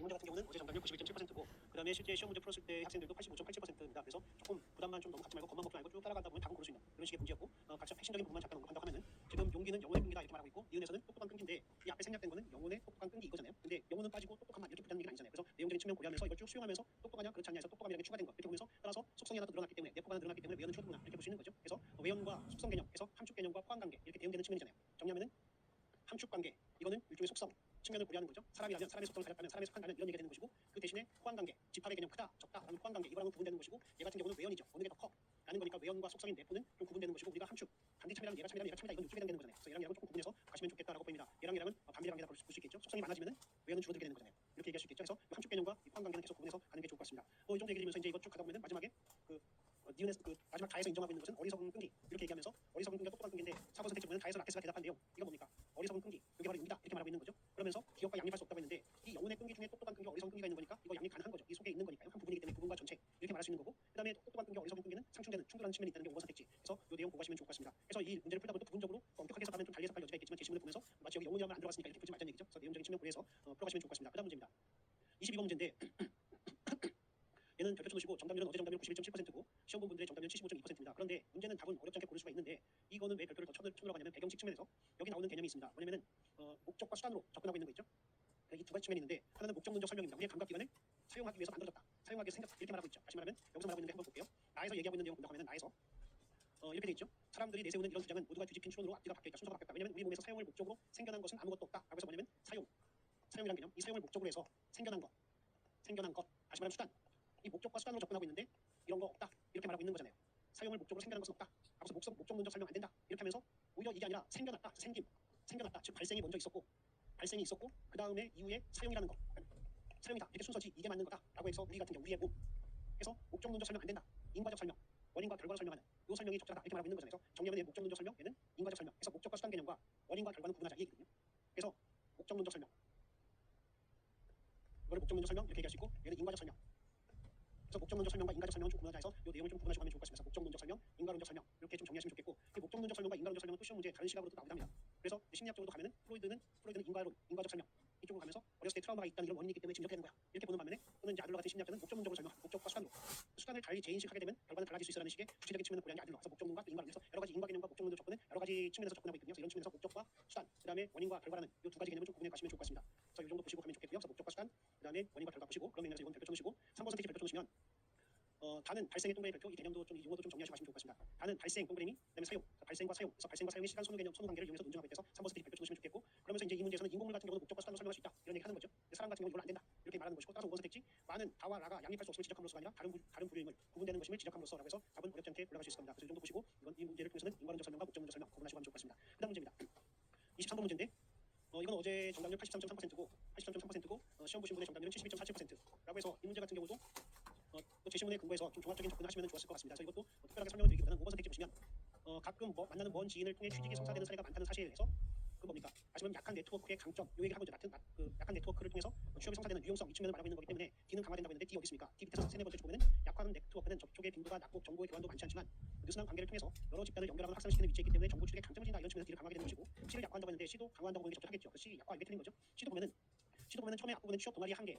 문제 같은 경우는 어제 정답률 91.7%고 그다음에 실제 시험 문제 풀었을 때 학생들도 85.87%입니다. 그래서 조금 부담만 좀 너무 갖지 말고 겉만 먹지 말고 쭉 따라가다 보면 답은 고를 수 있는 그런 식의 문제였고 각자 핵심적인 부분만 잠깐 언급한다고 하면은 지금 용기는 영혼의 끈기다 이렇게 말하고 있고 니은에서는 똑똑한 끈기인데 이 앞에 생략된 거는 영혼의 똑똑한 끈기 이거잖아요. 근데 영혼은 빠지고 똑똑함만 이렇게 붙다는 얘기는 아니잖아요. 그래서 내용적인 측면 고려하면서 이걸 쭉 수용하면서 똑똑하냐 그렇지 않냐 해서 똑똑함이라는 게 추가된 거 이렇게 보면서 따라서 속성이 하나 더 늘어났기 때문에 내포가 하나 늘어났기 때문에 외연은 줄어드구나 이렇게 볼 수 있는 거죠. 그래서 외연과 속성 개념에서 함축 개념과 포함 관계 이렇게 대응되는 측면이잖아요. 정리하면은 함축 관계 이거는 일종의 속성 측면을 고려하는 거죠. 사람이라면 사람의 속성을 가졌다면 사람의 속한다면 이런 얘기가 되는 것이고 그 대신에 포함 관계 집합의 개념 크다 적다 라는 포함 관계 이거랑은 구분되는 것이고 얘 같은 경우는 외연이죠. 어느 게 더 커 라는 거니까 외연과 속성인 내포는 좀 구분되는 것이고 우리가 함축 반대 참이라면 얘가 참이라면 얘가 참이다 이건 이쪽에 해당되는 거잖아요. 그래서 얘랑 얘랑은 조금 구분해서 가시면 좋겠다라고 보입니다. 얘랑은 반비례 관계다 볼 수 있겠죠. 속성이 많아지면은 외연은 줄어들게 되는 거잖아요. 이렇게 얘기할 수 있겠죠. 그래서 함축 개념과 포함 관계는 계속 구분해서 가는 게 좋을 것 같습니다. 이 정도 얘기 드리면서 이제 이것 쭉 가다 보면은 마지막에 니은에서 마지막 다에서 인정하고 있는 것은 어리석은 끈기 이렇게 얘기하면서 어리석은 끈기가 똑똑한 끈기인데 사고 선택지 보면 다에서 라켓스가 대답한 내용 이건 뭡니까? 어리석은 끈기 이게 바로 용기다 이렇게 말하고 있는 거죠. 그러면서 기억과 양립할 수 없다고 했는데 이 영혼의 끈기 중에 똑똑한 끈기와 어리석은 끈기가 있는 거니까 이거 양립 가능한 거죠. 이 속에 있는 거니까요. 한 부분이기 때문에 부분과 전체 이렇게 말할 수 있는 거고 그다음에 똑똑한 끈기와 어리석은 끈기는 상충되는 충돌하는 측면이 있다는 게 5번 선택지. 그래서 이 내용 보고 하시면 좋을 것 같습니다. 그래서 이 문제를 풀다 보면 또 부분적으로 엄격하게 해석하면 좀 달리 해석할 여지가 있겠지만 제시문을 보면서 마치 여기 영혼이라면 안 들어갔으니까 이렇게 풀지 말자는 얘기죠. 그래서 내용적인 측면 고려해서 풀어가시면 좋을 것 같습니다. 그다음 문제입니다. 22번 문제인데 얘는 별표 쳐놓으시고 정답률은 어제 정답률 91.7%고 시험 본 분들의 정답률 75.2%입니다. 그런데 문제는 답은 어렵지 않게 고를 수가 있는데 이거는 왜 별표를 더 쳐들어가냐면 배경식 측면에서 여기 나오는 개념이 있습니다. 뭐냐면은 목적과 수단으로 접근하고 있는 거 있죠. 이 두 가지 측면이 있는데 하나는 목적 문적 설명입니다. 우리의 감각기관을 사용하기 위해서 만들어졌다. 사용하기 위해서 생겼다. 이렇게 말하고 있죠. 다시 말하면 여기서 말하고 있는 게 한번 볼게요. 나에서 얘기하고 있는 내용 본다고 하면 나에서 이렇게 돼 있죠. 사람들이 내세우는 이런 주장은 모두가 뒤집힌 추론으로 앞뒤가 바뀌었다. 순서가 바뀌었다. 왜냐면 우리 몸에서 사용을 목적으로 생겨난 것은 아무것도 없다. 라고 해서 뭐냐면 사용이라는 개념. 이 사용을 목적으로 해서 생겨난 것 다시 말하면 수단. 이 목적과 수단으로 접근하고 있는데 이런 거 없다 이렇게 말하고 있는 거잖아요. 사용을 목적으로 생겨난 것은 없다. 그래서 목적 문적 설명 안 된다 이렇게 하면서 오히려 이게 아니라 생겨났다, 생겨났다. 즉 발생이 먼저 있었고 그 다음에 이후에 사용이라는 거, 사용이다 이렇게 순서지 이게 맞는 거다라고 해서 우리 같은 경우 우리의 몸 해서 목적 문적 설명 안 된다. 인과적 설명, 원인과 결과를 설명하는 이 설명이 적절하다 이렇게 말하고 있는 거잖아요. 그래서 정리하면 목적 문적 설명, 얘는 인과적 설명. 그래서 목적과 수단 개념과 원인과 결과는 구분하자 이 얘기거든요. 그래서 목적 문적 설명, 이거를 목적 문적 설명 이렇게 얘기할 수 있고 얘는 인과적 설명. 그래서 목적 문적 설명과 인과적 설명은 좀 구분하자 해서 이 내용을 좀 구분하시고 하면 좋을 것 같습니다. 목적 문적 설명, 인과론적 설명 이렇게 좀 정리하시면 좋겠고 그 목적 문적 설명과 인과론적 설명은 또 시험 문제에 다른 시각으로 또 나오답니다. 그래서 심리학적으로도 가면은 프로이드는 인과론, 인과적 설명 이쪽으로 가면서 어렸을 때 트라우마가 있다는 이런 원인이 있기 때문에 지금 이렇게 되는 거야. 이렇게 보는 반면에 또는 이제 아들러 같은 심리학자는 목적 문적으로 설명, 목적과 수단으로 수단을 달리 재인식하게 되면 결과는 달라질 수 있어라는 식의 주체적인 측면을 고려한 게 아들러. 그래서 목적 문과 또 인과론에서 여러 가지 인과 개념과 목적 문적 접근은 여러 가지 측면에서 접근하고 있거든요. 그래서 이런 측면에서 목적과 수단, 그다음에 원인과 결과라는 이 두 가지 개념을 좀 구분해 가시면 좋을 것 같습니다. 그래서 이 정도 보시고 가면 좋겠고요. 그래서 목적과 수단, 그다음에 원인과 결과 보시고 그런 면에서 이건 별표 쳐놓으시고 3번 선택지 별표 쳐놓으시면 다는 발생의 동그라미 별표 이 개념도 좀 이 용어도 좀 정리하시면 좋을 것 같습니다. 다는 발생 동그라미 그다음에 사용 발생과 사용 그래서 발생과 사용의 시간 소요 개념 소요 관계를 이용해서 논증하고 있어서 3번 선택지 별표 쳐놓으시면 좋겠고 그러면서 이제 이 문제에서는 인공물 같은 경우는 목적과 수단으로 설명할 수 있다 이런 얘기 하는 거죠. 사람 같은 경우는 이걸 안 된다 이렇게 말하는 것이고 따라서 5번 선택지 많은 다와 라가 양립할 수 없음을 지적함으로써가 아니라 다른 부류임을 구분되는 것임을 지적함으로써라고 해서 답은 어렵지 않게 올라갈 수 있을 겁니다. 그래서 이 정도 보시고 이 문제를 통해서는 인과론적 설명과 목적 문적 설명 구분하시고 하면 좋을 것 같습니다. 그다음 문제입니다. 23번 문제인데 이건 어제 정답률 83.3%고 시험 보신 분의 정답률은 71.47%라고 해서 이 문제 같은 경우도 또 제시문에 근거해서 좀 종합적인 접근을 하시면 좋았을 것 같습니다. 그래서 이것도 특별하게 설명을 드리기보다는 5번 선택지 보시면 가끔 만나는 먼 지인을 통해 취직이 성사되는 사례가 많다는 사실에 대해서 그 뭡니까? 아시면 약한 네트워크의 강점 요 얘기를 하고 이제 약한 네트워크를 통해서 취업이 성사되는 유용성 이 측면을 말하고 있는 거기 때문에 D는 강화된다고 했는데 D 어디 있습니까? D 밑에서 세네 번째 쭉 보면 약한 네트워크는 접촉의 빈도가 낮고 정보의 교환도 많지 않지만 느슨한 관계를 통해서 여러 집단을 연결하고 확산시키는 위치에 있기 때문에 정보 추적의 강점을 지닌다 이런 측면에서 D를 강화하게 되는 것이고 C를 약화한다고 했는데 C도 강화한다고 보는 게 적절하겠죠. 그 C 약화 이게 틀린 거죠. C도 보면은 처음에 앞부분에 취업 동아리 한 개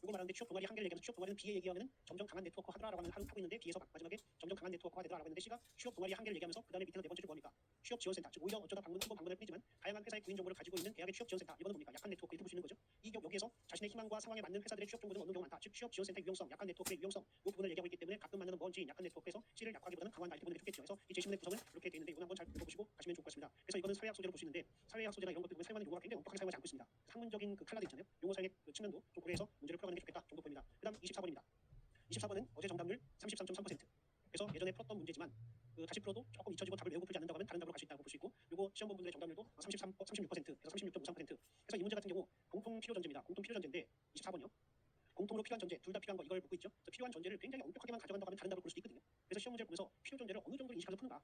이거 말하는데 취업 동아리 한 개를 얘기하면서 취업 동아리는 B에 얘기하면은 점점 강한 네트워크 하더라라고 하고 있는데 B에서 마지막에 점점 강한 네트워크가 되더라라고 했는데 C가 취업 동아리 한 개를 얘기하면서 그 다음에 밑에는 네 번째 줄 뭡니까? 취업 지원센터 즉 오히려 어쩌다 방문할 뿐이지만 다양한 회사의 구인 정보를 가지고 있는 대학의 취업 지원센터 이거는 뭡니까? 약한 네트워크 이렇게 볼 수 있는 거죠. 여기에서 자신의 희망과 상황에 맞는 회사들의 취업 정보는 얻는 경우가 많다. 즉 취업 지원센터의 유용성, 약한 네트워크의 유용성 이 부분을 얘기하고 있기 때문에 가끔 만나는 먼 지인 약한 네트워크에서 C를 약화하기보다는 강화한다 이렇게 보는 게 좋겠죠. 그래서 이 제시문의 구성은 이렇게 되어 있는데 이건 한번 잘 읽어보시고 가시면 좋을 것 같습니다. 그래서 이거는 사회학 소재로 볼 수 있는데 사회학 소재나 이런 것들 보면 사용하는 용어가 굉장히 엄격하게 사용하지 않고 있습니다. 학문적인 그 칼라드 있잖아요. 용어 사용의 그 측면도 좀 고려해서 문제를 풀어가는 게 좋겠다 정도 보입니다. 그다음 24번입니다. 24번은 어제 정답률 33.3%. 그래서 예전에 풀었던 문제지만 다시 풀어도 조금 잊혀지고 답을 외우고 풀지 않는다고 하면 다른 답으로 갈 수 있다고 볼 수 있고 요거 시험 본 분들의 정답률도 36%에서 36.53%. 그래서 이 문제 같은 경우 공통 필요 전제입니다. 공통 필요 전제인데 24번이요. 공통으로 필요한 전제 둘 다 필요한 거 이걸 묻고 있죠. 그래서 필요한 전제를 굉장히 엄격하게만 가져간다고 하면 다른 답을 볼 수도 있거든요. 그래서 시험 문제를 보면서 필요 전제를 어느 정도 인식하면서 푸는가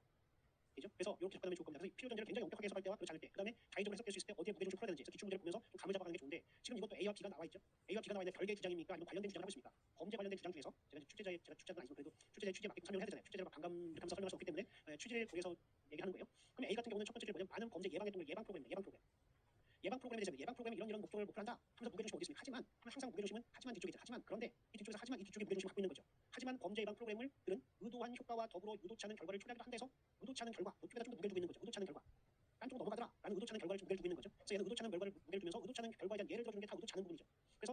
되죠? 그래서 이렇게 접근하면 좋을 겁니다. 그래서 필요 전제를 굉장히 엄격하게 해석할 때와 그렇지 않을 때, 그다음에 자의적으로 해석될 수 있을 때 어디에 무게를 좀 풀어야 되는지, 그래서 기출 문제를 보면서 좀 감을 잡아가는 게 좋은데 지금 이것도 A와 B가 나와 있죠. A와 B가 나와 있는데 별개의 주장입니까? 아니면 관련된 주장을 하고 있습니까? 범죄 관련된 주장 중에서 제가 출제자는 아니지만 그래도 출제자의 취지에 맞게 설명을 해야 되잖아요. 출제자를 막 반감 이렇게 하면서 설명할 수 없기 때문에 취지를 고려해서 얘기하는 거예요. 그럼 A 같은 경우는 첫 번째 줄 뭐냐면 많은 범죄 예방의 동물 예방 프로그램입니다. 예방 프로그램에 대해서 예방 프로그램이 이런 목표를 목표한다 하면서 무게중심 어디 있습니까? 하지만 항상 그런데 이 뒤쪽에서 하지만 이 뒤쪽에 무게중심을 갖고 있는 거죠. 하지만 범죄 예방 프로그램들은 의도한 효과와 더불어 의도치 않은 결과를 초래하기도 한데서 의도치 않은 결과, 이쪽에다 좀 더 무게를 두고 있는 거죠. 의도치 않은 결과. 딴 쪽으로 넘어가더라라는 의도치 않은 결과를 좀 무게를 두고 있는 거죠. 그래서 얘는 의도치 않은 결과를 무게를 두면서 의도치 않은 결과에 대한 예를 들어주는 게 다 의도치 않은 부분이죠. 그래서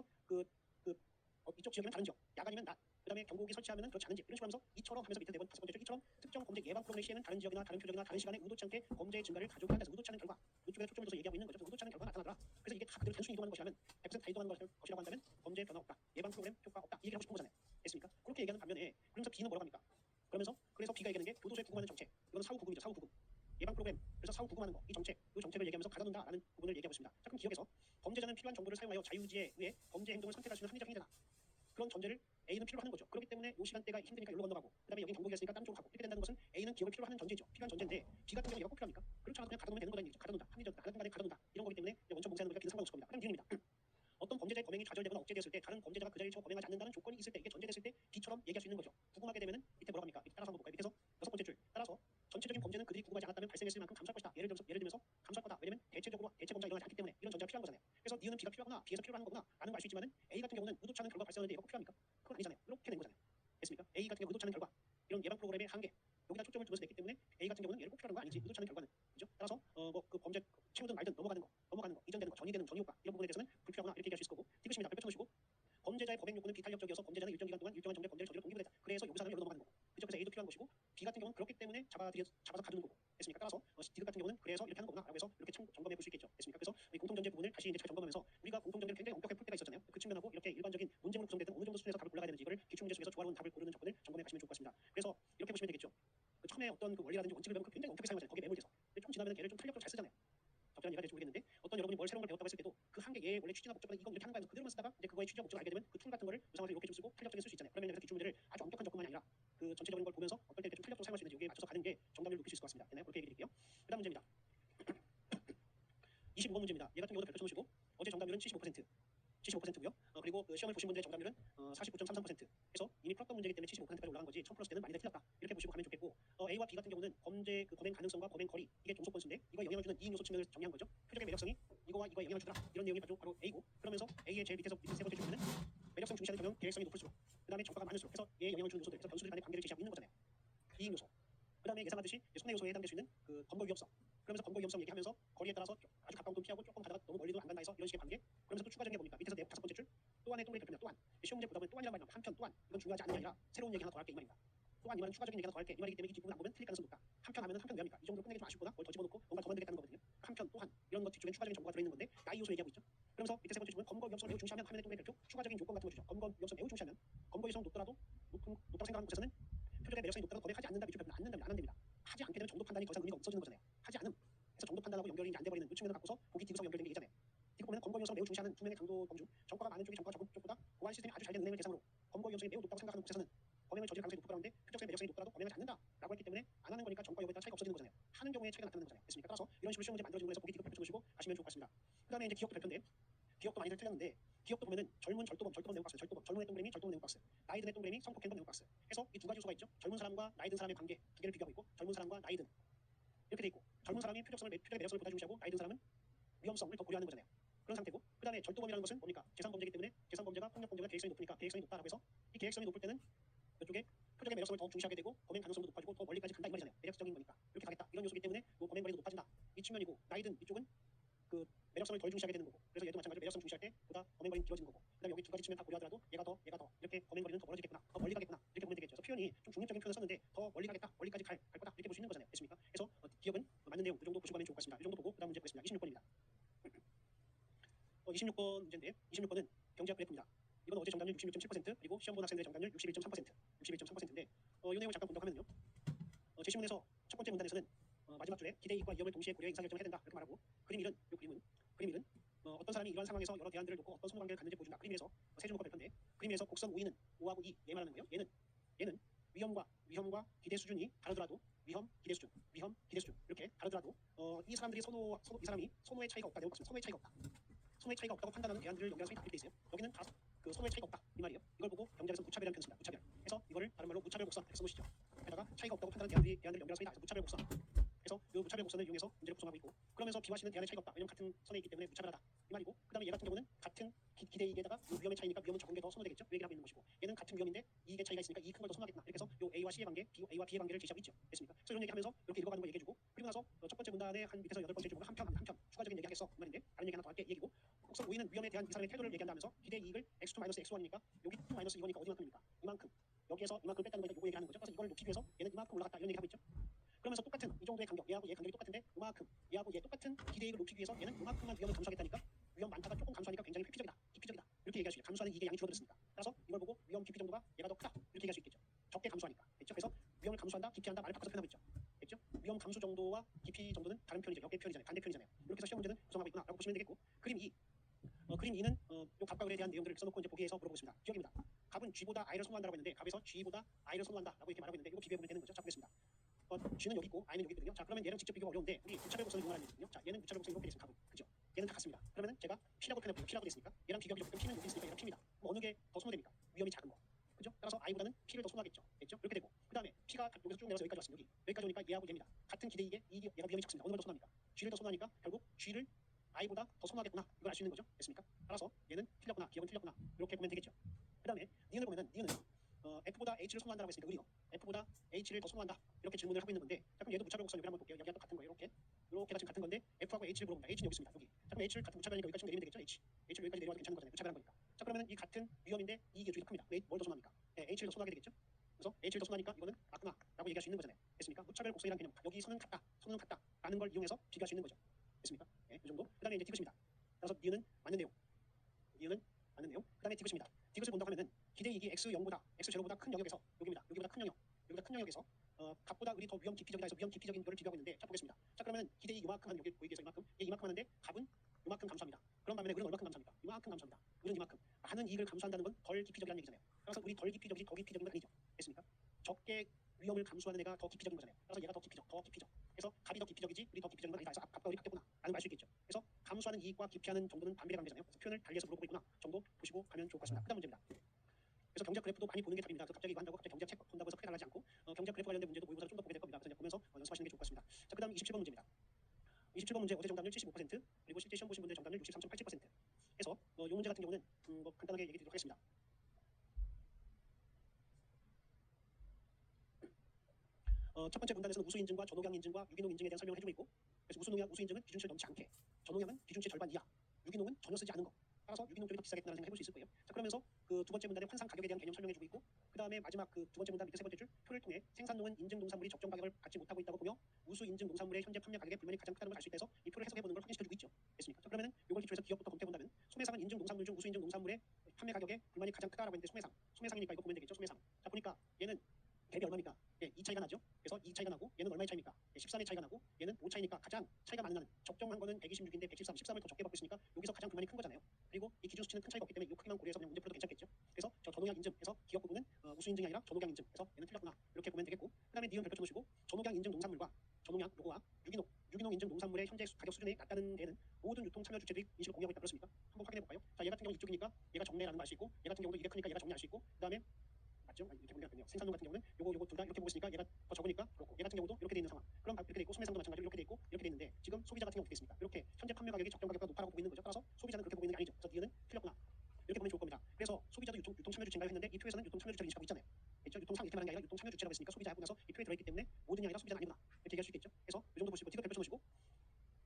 이쪽 지역이면 다른 지역, 야간이면 낮, 그다음에 경고기 설치하면은 그렇지 않은 집 이런 식으로 하면서 이처럼 하면서 밑에 대본 5번째 쪽 이처럼 특정 범죄 예방 프로그램 시에는 다른 지역이나 다른 표적이나 다른 시간에 의도치 않게 범죄의 증가를 가져오게 한다. 의도치 않은 결과 이쪽에 초점을 둬서 얘기하고 있는 거죠. 의도치 않은 결과가 나타나더라. 그래서 이게 다 그대로 단순히 이동하는 것이라면 100% 다 이동하는 것이라고 한다면 범죄의 변화 없다. 예방 프로그램 효과 없다. 이 얘기를 하고 싶은 거잖아요. 됐습니까? 그렇게 얘기하는 반면에 그러면서 B는 뭐라고 합니까? 그래서 B가 얘기하는 게 교도소에 구금하는 정책. 이건 사후 구금이죠. 사후 구금. 예방 프로그램. 그래서 사후 구금하는 거. 이 정책. 이 정책을 얘기하면서 가다 놓는다라는 부분을 얘기하고 있습니다. 자, 그럼 기억에서 범죄자는 필요한 정보를 사용하여 자유의지에 의해 범죄 행동을 선택할 수 있는 합리적 행위다. 그런 전제를 A는 필요로 하는 거죠. 그렇기 때문에 이 시간대가 힘드니까 여기로 건너가고 그다음에 여기 경고기가 있으니까 다른 쪽으로 가고 이렇게 된다는 것은 A는 기억을 필요로 하는 전제죠. 필요한 전제인데 B 같은 경우는 얘가 꼭 필요합니까? 그렇지 않아도 그냥 가둬놓으면 되는 거라는 얘기죠. 가둬놓는다. 합리적 하는 순간에 가둬놓는다. 이런 거기 때문에 원천 봉쇄하는 거니까 B는 상관없을 겁니다. 그다음 D입니다. 어떤 범죄자의 범행이 좌절되거나 억제되었을 때 다른 범죄자가 그 자리를 채워 범행하지 않는다는 조건이 있을 때 이게 전제됐을 때 B처럼 얘기할 수 있는 거죠. 구금하게 되면은 밑에 뭐라고 합니까? 밑에 따라서 한번 볼까요? 밑에서 6번째 줄 따라서 전체적인 범죄는 그들이 구금하지 않았다면 발생했을 만큼 감수할 것이다. 예를 들면서 감수할 거다. 왜냐면 대체적으로 대체 범죄가 일어나지 않기 때문에 이런 전제가 필요한 거잖아요. 그래서 니은은 B가 필요하구나, B에서 필요한 거구나 라는 걸 알 수 있지만은 A 같은 경우는 의도치 않은 결과가 발생하는데 얘가 꼭 필요합니까? 그건 아니잖아요. 이렇게 된 거잖아요. 됐습니까? A 같은 경우 의도치 않은 결과 이런 예방 프로그램의 한계 여기다 초점을 두면서 냈기 때문에 A 같은 경우는 얘를 꼭 필요한 거 아니지 의도치 않은 결과는 그죠? 따라서 뭐 그 범죄 채우든 말든 넘어가는 거 이전되는 거 전이되는 전이 효과 이런 부분에 대해서는 불필요하구나 이렇게 얘기할 수 있을 거고 디귿입니다. 펼쳐 놓으시고 범죄자의 범행 요구는 비탄력적이어서 범죄자는 일정 기간 동안 일정한 정도의 범죄를 저지러 동기부여됐다. 그래서 요구 사항을 여기로 넘어가는 거고 그죠? 그래서 A도 필요한 것이고 B 같은 경우는 그렇기 때문에 잡아서 가두는 거고 됐습니까? 따라서 디귿 같은 경우는 그래서 이렇게 하는 거구나라고 해서 이렇게 점검해 볼 수 있겠죠. 됐습니까? 그래서 이 공통전제 부분을 다시 이제 잘 점검하면서 우리가 공통전제를 굉장히 엄격하게 풀 때가 있었잖아요. 그 측면하고 이렇게 일반적인 문제로 구성됐던 어느 정도 수준에서 답을 골라야 되는지 이거를 기출문제 속에서 조화로운 답을 고르는 접근을 점검해 가시면 좋을 것 같습니다. 그래서 이렇게 보시면 되겠죠. 그 처음에 어떤 그 원리라든지 원칙을 배우면 굉장히 엄격하게 사용하잖아요. 거기에 매몰돼서. 근데 좀 지나면 걔를 좀 탄력적으로 잘 쓰잖아요. 적절한 이해가 될지 모르겠는데 어떤 여러분이 뭘 새로운 걸 배웠다고 했을 때도 그 한 개 얘의 원래 취지나 목적보다 이건 이렇게 하는 거에서 그대로만 쓰다가 이제 그거의 취지와 목적을 알게 되면 그 툴 같은 거를 이 상황에서 이렇게 좀 쓰고 탄력적인 쓸 수 있잖아요. 그러면 여기서 기출문제를 아주 엄격한 접근만이 아니라 그 전체적인 걸 보면서 어떨 때 좀 탄력적으로 사용할 수 있는지 여기에 맞춰서 가는 게 정답률을 높일 수 있을 것 같습니다. 네, 그렇게 얘기 드릴게요. 그다음 문제입니다. 25번 문제입니다. 얘 같은 경우도 별표 쳐놓으시고 어제 정답률은 75%. 75%고요. 그리고 그 시험을 보신 분들의 정답률은 49.33%. 해서 이미 풀었던 문제이기 때문에 75%까지 올라간 거지. 1000 플러스 때는 많이들 틀렸다. 이렇게 보시고 가면 좋겠고 A와 B 같은 경우는 범죄 그 범행 가능성과 범행 거리 이게 종속 번수인데 이거에 영향을 주는 2인 요소 측면을 정의한 거죠. 표적의 매력성이 이거와 이거에 영향을 주더라. 이런 내용이 바로 A고 그러면서 A의 제일 밑에 세 번째 줄에는 매력성 중시하는 경영 계획성이 높을수록 그다음에 정가가 많을수록 해서 얘에 영향을 주는 요소들 그래서 변수들 간의 관계를 제시하고 있는 거잖아요. 2인 요소. 그다음에 예상하듯이 손해 요소에 해당될 수 있는 그 검거 위험성. 그러면서 검거 위험성 얘기하면서 거리에 따라서 아주 가까운 돈 피하고 조금 가다가 너무 멀리도 안 간다 해서 이런 식의 관계. 그러면서 또 추가적인 게 뭡니까? 밑에서 5번째 줄 또한의 동그라미 별표입니다. 또한 시험 문제 보다 보면 또한이라는 말이 나오면 한편 또한 이건 중요하지 않은 게 아니라 새로운 얘기 하나 더 할게 이 말입니다. 또한 이 말은 추가적인 얘기 하나 더 할게 이 말이기 때문에 이 뒷부분 안 보면 틀릴 가능성이 높다. 한편 하면은 한편 왜 합니까? 이 정도로 끝내기 좀 아쉽구나. 뭘 더 집어넣고 뭔가 더 만들겠다는 거거든요. 한편 또한 이런 것 뒤쪽에 추가적인 정보가 들어있는 건데 나이 요소 얘기하고 있죠. 그러면서 밑에 세 번째 줄은 검거 위험성을 매우 중시하면 화면의 동그라미 별표 추가적인 조건 같은 거 주죠. 검거 위험성 매우 중시하면 검거 위험성 높다고 생각하는 곳에서는 표적의 매력성이 높다고 범행하지 않는다. 밑줄 안 된답니다. 하지 않게 되면 정도 판단이 더 이상 의미가 없어지는 거잖아요. 하지 않음. 그래서 정도 판단하고 연결이 안 돼버리는 이 측면을 갖고서 보기 디귿하고 연결된 게 있잖아요. 디귿 보면 검거 위험성을 매우 중시하는 두 명의 강도범 중 정과가 많은 쪽이 정과가 적은 쪽보다 보안 시스템이 아주 잘 된 은행을 대상으로 검거 위험성이 매우 높다고 생각하는 곳에서는 범행을 저질 가능성이 높을 거라는데 표적의 매력성이 높더라도 범행하지 않는다라고 했기 때문에 안 하는 거니까 정과 여부에 따라 차이가 없어지는 거잖아요. 하는 경우에 차이가 나타나는 거잖아요. 됐습니까? 따라서 이런 식으로 시험 문제 만들어지는 거에서 보기 디귿 펼쳐 놓으시고 가시면 좋을 것 같습니다. 그다음에 이제 기억도 별표인데 기억도 많이들 틀렸는데 기억도 보면은 젊은 절도범 내용 박스 젊은의 동그라미 절도범 내용 박스 나이 든의 동그라미 성폭행범 내용 박스 해서 이 두 가지 요소가 있죠. 젊은 사람과 나이 든 사람의 관계 두 개를 비교하고 있고 젊은 사람과 나이 든 이렇게 돼 있고 젊은 사람이 표적의 매력성을 보다 중시하고 나이 든 사람은 위험성을 더 고려하는 거잖아요. 그런 상태고 그 다음에 절도범이라는 것은 뭡니까? 재산범죄이기 때문에 재산범죄가 폭력범죄가 계획성이 높으니까 계획성이 높다라고 해서 이 계획성이 높을 때는 이쪽에 표적의 매력성을 더 중시하게 되고 범행 가능성도 높아지고 더 멀리까지 간다 이 말이잖아요. 매력적인 거니까 이렇게 가겠다 이런 요소이기 때문에 뭐 범행 거리도 높아진다 이 측면이고 나이든 이쪽은 그 매력성을 덜 중시하게 되는 거고 그래서 얘도 마찬가지로 매력성 중시할 때 보다 범행 거리는 길어지는 거고 그다음에 여기 두 가지 측면 다 고려하더라도 얘가 더 이렇게 범행 거리는 더 멀어지겠구나 더 멀리 가겠구나 이렇게 보면 되겠죠. 그래서 표현이 좀 중립적인 표현을 썼는데 더 멀리 가겠다 멀리까지 갈 거다 이렇게 볼 수 있는 거잖아요. 됐습니까? 그래서 기억은 맞는 내용 이 정도 보시고 가면 좋을 것 같습니다. 이 정도 보고 그다음 문제 보겠습니다. 26번입니다. 26번 문제인데 26번은 경제학 그래프입니다. 이건 어제 정답률 66.7% 그리고 시험 본 학생들의 정답률 61.3%인데 이 내용을 잠깐 본다고 하면요. 제시문에서 첫 번째 문단에서는 마지막 줄에 기대 이익과 위험을 동시에 고려 의사결정을 해야 된다 이렇게 말하고 그림 1은 어떤 사람이 이러한 상황에서 여러 대안들을 놓고 어떤 선호관계를 갖는지 보여준다. 그림 1에서 세 줄 묶어 별표인데 그림 1에서 곡선 5위는 5하고 2 얘 말하는 거예요. 얘는 위험과 기대 수준이 다르더라도 위험 기대 수준 이렇게 다르더라도 이 사람들이 이 사람이 선호의 차이가 없다 내용 같습니다. 선호의 차이가 없다고 판단하는 대안들을 연결해서 답이 돼 있어요. 여기는 다 그 선호의 차이가 없다 이 말이에요. 이걸 보고 경찰에서 무차별이라는 표현 씁니다. 무차별. 그래서 이거를 다른 말로 무차별 곡선 이렇게 써놓으시죠. 게다가 차이가 없다고 판단하는 대안들을 연결해서 무차별 곡선. 그래서 이 무차별 곡선을 이용해서 문제를 구성하고 있고 그러면서 B와 C는 대안의 차이가 없다. 왜냐면 같은 선에 있기 때문에 무차별하다 이 말이고 그다음에 얘 같은 경우는 같은 기대이익에다가 위험의 차이니까 위험은 적은 게 더 선호되겠죠. 이 얘기를 하고 있는 것이고 얘는 같은 위험인데 이익의 차이가 있으니까 이 큰 걸 더 선호하겠구나. 이렇게 해서 요 A와 C의 관계, A와 B의 관계를 제시하고 있죠. 됐습니까? 그래서 이런 얘기하면서 이렇게 읽어가는 걸 얘기해주고 그리고 나서 첫 번째 문단의 한 밑에서 여덟 번째 줄로 한 편 추가적인 얘기하겠어 이 말인데 다른 얘기 하나 더 할게 이 얘기고 곡선 오이는 위험에 대한 이 사람의 태도를 얘기한다면서 기대 이익을 x2 x1이니까 여기 2 2거니까 어디만큼입니까? 이만큼. 여기에서 이만큼 뺐다는 거니까 요거 얘기하는 거죠. 그래서 이걸 높이기 위해서 얘는 이만큼 올라갔다 이런 얘기하고 있죠. 그러면서 똑같은 이 정도의 간격, 얘하고 얘 간격이 똑같은데 요만큼, 얘하고 얘 똑같은 기대이익을 높이기 위해서 얘는 요만큼만 위험을 감수하겠다니까 위험 많다가 조금 감수하니까 굉장히 획기적이다, 깊이적이다 이렇게 얘기할 수 있죠. 감수하는 이익의 양이 줄어들었으니까. 따라서 이걸 보고 위험 깊이 정도가 얘가 더 크다 이렇게 얘기할 수 있겠죠. 적게 감수하니까. 됐죠? 그래서 위험을 감수한다, 깊이한다 말을 바꿔서 표현하고 있죠. 됐죠? 위험 감수 정도와 깊이 정도는 다른 편이죠. 역계 편이잖아요. 반대 편이잖아요. 이렇게 해서 시험 문제는 구성하고 있구나라고 보시면 되겠고 그림 2. 그림 2는 요 값과 을에 대한 내용들을 써놓고 이제 보기에서 물어보고 있습니다. 기억입니다. 값은 G보다 I를 선호한다고 했는데 값에서 G보다 I를 선호한다라고 이렇게 말하고 있는데 이거 비교해 보면 되는 거죠. 자 보겠습니다. G는 여기 있고 I는 여기 있거든요. 자 그러면 얘랑 직접 비교가 어려운데 우리 무차별 곡선을 이용하는 얘기거든요. 자 얘는 무차별 곡선 이렇게 되겠습니다. 값은 그죠? 얘는 다 같습니다. 그러면은 제가 P라고 표현해볼게요. P라고 됐으니까 얘랑 비교하기 좋게끔 P는 여기 있으니까 얘랑 P입니다. 그럼 어느 게 더 선호됩니까? 위험이 작은 거. 그죠? 따라서 I보다는 P를 더 선호하겠죠. 됐죠? 이렇게 되고 그 다음에 P가 여기서 쭉 내려서 여기까지 왔습니다. 여기까지 오니까 얘하고 얘입니다. 같은 기대이익에 얘가 위험이 작습니다. 어느 걸 더 선호합니까? G를 더 선호하니까 결국 G를 I보다 더 선호하겠구나. 이걸 알 수 있는 거죠. 됐습니까? 따라서 얘는 틀렸구나. 기억은 틀렸구나. 이렇게 보면 되겠죠. 그 다음에 니은을 보면은 니은은 F보다 H를 선호한다고 했으니까 의리어 F보다 H를 더 선호한다 이렇게 질문을 하고 있는 건데 자 그럼 얘도 무차별 곡선 여기 한번 볼게요. 여기가 또 같은 거예요. 이렇게가 지금 같은 건데 F하고 H를 물어봅니다. H는 여기 있습니다. 여기. 자 그럼 H를 같은 무차별이니까 여기까지 내리면 되겠죠. H를 여기까지 내려와도 괜찮은 거잖아요. 무차별한 거니까. 자 그러면은 이 같은 위험인데 이익이 이쪽이 더 큽니다. 뭘 더 선호합니까? 네, H를 더 선호하게 되겠죠. 그래서 H를 더 선호하니까 이거는 맞구나라고 얘기할 수 있는 거잖아요. 됐습니까? 무차별 곡선이라는 개념 여기 선은 같다, 선은 같다라는 걸 이용해서 비교할 수 있는 거죠. 됐습니까? 네, 이 정도. 그다음에 이제 디귿입니다. 따라서 니은은 맞는 내용. 니은은 맞는 내용. 그다음에 디귿입니다. 디귿을 본다고 하면은 기대이익이 x0보다 x0보다 큰 영역에서 여기입니다. 여기보다 큰 영역. 여기보다 큰 영역에서 값보다 을이 더 위험 깊이적이다 해서 위험 깊이적인 거를 비교하고 있는데 자 보겠습니다. 자 그러면 기대이익 요만큼 하는 여기 보이기 위해서 이만큼 얘 이만큼 하는데 값은 요만큼 감수합니다. 그런 반면에 을은 얼마큼 감수합니까? 이만큼 감수합니다. 을은 이만큼. 많은 이익을 감수한다는 건 덜 깊이적이라는 얘기잖아요. 따라서 우리 덜 깊이적이지 더 깊이적인 건 아니죠. 됐습니까? 적게 위험을 감수하는 애가 더 깊이적인 거잖아요. 따라서 얘가 더 깊이적. 그래서 값이 더 깊이적이지 을이 더 깊이적인 건 아니다. 그래서 값과 을이 같겠구나 라는 말 수 있겠죠. 그래서 감수하는 이익과 깊이하는 정도는 반비례 관계잖아요. 그래서 표현을 달리해서 물어보고 있구나 정도 보시고 가면 좋을 것 같습니다. 그다음 문제입니다. 그래서 경제 그래프도 많이 보는 게 답입니다. 그래서 갑자기 이거 한다고 갑자기 경제 책 본다고 해서 크게 달라지지 않고 경제 그래프 관련된 문제도 모의고사를 좀 더 보게 될 겁니다. 그래서 이제 보면서 연습하시는 게 좋을 것 같습니다. 자 그다음 27번 문제입니다. 27번 문제 어제 정답률 75% 그리고 실제 시험 보신 분들 정답률 63.87% 해서 이 문제 같은 경우는 뭐 간단하게 얘기 드리도록 하겠습니다. 첫 번째 문단에서는 우수 인증과 전호경 인증과 유기농 인증에 대한 설명을 해주고 있고 그래서 우수 인증은 기준치를 넘지 않게 전호경은 기준치 절반 이하 유기농은 전혀 쓰지 않은 거 따라서 유기농 쪽이 더 비싸겠다는 생각 해볼 수 있을 거예요. 자 그러면서 그 두 번째 문단의 환상 가격에 대한 개념 설명해주고 있고 그 다음에 마지막 그 두 번째 문단 밑에 세 번째 줄 표를 통해 생산농은 인증 농산물이 적정 가격을 받지 못하고 있다고 보며 우수 인증 농산물의 현재 판매 가격에 불만이 가장 크다는 걸 알 수 있다 해서 이 표를 해석해보는 걸 확인시켜주고 있죠. 됐습니까? 자 그러면은 이걸 기초해서 기업부터 검토해본다면 소매상은 인증 농산물 중 우수 인증 농산물의 판매 가격에 불만이 가장 크다라고 했는데 소매상이니까 이거 보면 되겠죠. 소매상. 자 보니까 얘는 갭이 얼마입니까? 예, 2 차이가 나죠. 그래서 2 차이가 나고 얘는 얼마의 차이입니까? 예, 13의 차이가 나고 얘는 5 차이니까 가장 차이가 많은 적정한 거는 126인데 113, 13을 더 적게 받고 있으니까 여기서 가장 불만이 큰 거잖아요. 그리고 이 기준 수치는 큰 차이가 없기 때문에 이 크기만 고려해서 그냥 문제 풀어도 괜찮겠죠. 그래서 저 전호경 인증해서 기업 부분은 우수 인증이 아니라 전호경 인증. 그래서 얘는 틀렸구나. 이렇게 보면 되겠고 그다음에 니은 별표 쳐놓으시고 전호경 인증 농산물과 전호경 요거와 유기농 인증 농산물의 현재 가격 수준이 낮다는 데는 모든 유통 참여 주체들이 인식을 공유하고 있다 그렇습니까? 한번 확인해 볼까요? 자, 얘 같은 경우 이쪽이니까 얘가 정례라는 걸 알 수 있고 얘 같은 경우도 이게 크니까 얘가 정례 알 수 있고 그다음에 맞죠? 이렇게 보는 게 낫군요. 생산농 같은 경우는 요거 둘 다 이렇게 보고 있으니까 얘가 더 적으니까 그렇고 얘 같은 경우도 이렇게 돼 있는 상황. 그럼 이렇게 돼 있고 소매상도 마찬가지로 이렇게 돼 있고 이렇게 돼 있는데 지금 소비자 같은 경우 어떻게 있습니까? 이렇게 현재 판매 가격이 적정 가격보다 높다라고 보고 있는 거죠. 따라서 소비자는 그렇게 보고 있는 게 아니죠. 그래서 니은은 틀렸구나. 이렇게 보면 좋을 겁니다. 그래서 소비자도 유통 참여 주체인가요 했는데 이 표에서는 유통 참여 주체를 인식하고 있잖아요. 그렇죠? 유통상 이렇게 말하는 게 아니라 유통 참여 주체라고 했으니까 소비자 하고 나서 이 표에 들어있기 때문에 모든이 아니라 소비자는 아니구나. 이렇게 얘기할 수 있겠죠. 그래서 이 정도 보시고 디귿 별표 쳐놓으시고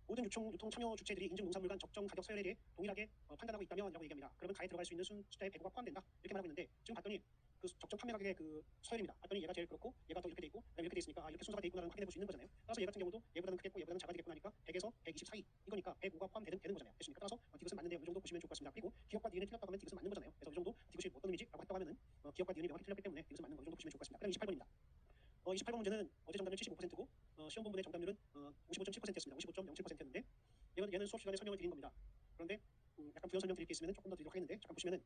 모든 유통 참여 주체들이 인증 농산물 간 적정 가격 서열에 대해 동일하게 판단하고 있다면 라고 얘기합니다. 그러면 가에 들어갈 수 있는 숫자의 배부가 포함된다. 이렇게 말하고 있는데 지금 봤더니 그 적정 판매 가격의 그 서열입니다. 봤더니 얘가 제일 그렇고 얘가 또 이렇게 돼 있고 이렇게 돼 있으니까 이렇게 순서가 돼 있구나를 확인해 볼 수 있는 거잖아요. 따라서 얘 같은 경우도 얘보다는 크겠고 얘보다는 작아지겠구나 하니까 100에서 120 사이 이거니까 105가 포함되는 거잖아요. 됐습니까? 따라서 디귿은 맞는데요. 이 정도 보시면 좋을 것 같습니다. 그리고 기업과 니은이 틀렸다고 하면 디귿은 맞는 거잖아요. 그래서 이 정도 디귿이 어떤 의미지라고 했다고 하면은 기업과 니은이 명확히 틀렸기 때문에 디귿은 맞는 거 이 정도 보시면 좋을 것 같습니다. 그다음 28번입니다. 28번 문제는 어제 정답률 75%고 시험 본문의 정답률은 55.7%였습니다. 55.07%였는데 얘는 수업 시간에 설명을 드린 겁니다. 그런데 약간 부연 설명 드릴 게 있으면 조금 더 드리도록 하겠는데 잠깐 보시면은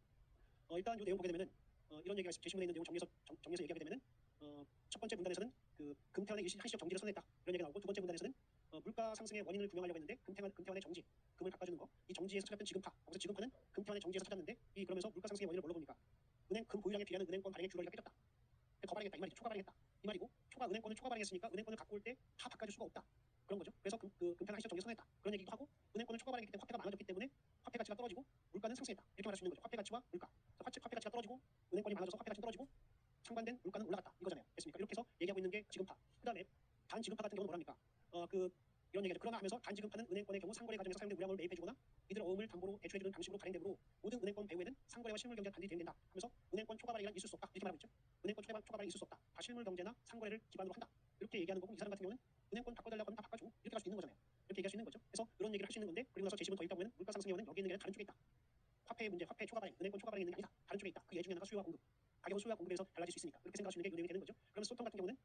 일단 이 내용 보게 되면은 이런 얘기가 있습니다. 제시문에 있는 내용 정리해서 얘기하게 되면은 첫 번째 문단에서는 그 금태환의 한시적 정지를 선언했다 이런 얘기가 나오고 두 번째 문단에서는 물가 상승의 원인을 규명하려고 했는데 금태환의 정지 금을 바꿔주는 거 이 정지에서 찾았던 지급파 거기서 지급파는 금태환의 정지에서 찾았는데 이 그러면서 물가 상승의 원인을 뭘로 봅니까? 은행 금 보유량에 비례하는 은행권 발행의 규율이 깨졌다. 거발행했다 이 말이죠. 초과 발행했다 이 말이고 은행권을 초과 발행했으니까 은행권을 갖고 올 때 다 바꿔줄 수가 없다. 그런 거죠. 그래서 금태나 시적 정리를 선언했다. 그런 얘기도 하고 은행권을 초과발행했기 때문에 화폐가 많아졌기 때문에 화폐 가치가 떨어지고 물가는 상승했다. 이렇게 말할 수 있는 거죠. 화폐 가치와 물가. 화폐 가치가 떨어지고 은행권이 많아져서 화폐 가치 떨어지고 상반된 물가는 올라갔다. 이거잖아요. 됐습니까? 이렇게 해서 얘기하고 있는 게 지급파. 그다음에 단지급파 같은 경우는 뭐랍니까? 이런 얘기죠. 그러나 하면서 단지급파는 은행권의 경우 상거래 과정에서 사용된 무량을 매입해주거나 이들 어음을 담보로 대출해주는 방식으로 발행되므로 모든 은행권 배후에는 상거래와 실물 경제가 반드시 진행된다. 하면서 은행권 초과발행이란 있을 수 없다. 이렇게 말하고 있죠. 은행권 초과발행이 있을 수 없다. 다 실물 경제나 상거래를 기반으로 한다. 이렇게 얘기하는 거고 이 사람 같은 경우는 은행권 바꿔달라고 하면 다 바꿔주고 이렇게 할 수 있는 거잖아요. 이렇게 얘기할 수 있는 거죠. 그래서 이런 얘기를 할 수 있는 건데 그리고 나서 제시문 더 있다고 하면 물가 상승의 원은 여기 있는 게 아니라 다른 쪽에 있다. 화폐의 문제, 화폐 초과발행, 은행권 초과발행이 있는 게 아니다. 다른 쪽에 있다. 그 예 중에 하나가 수요와 공급. 가격은 수요와 공급에서 달라질 수 있으니까 이렇게 생각할 수 있는 게 이 내용이 되는 거죠. 그러면 스톤 같은 경우는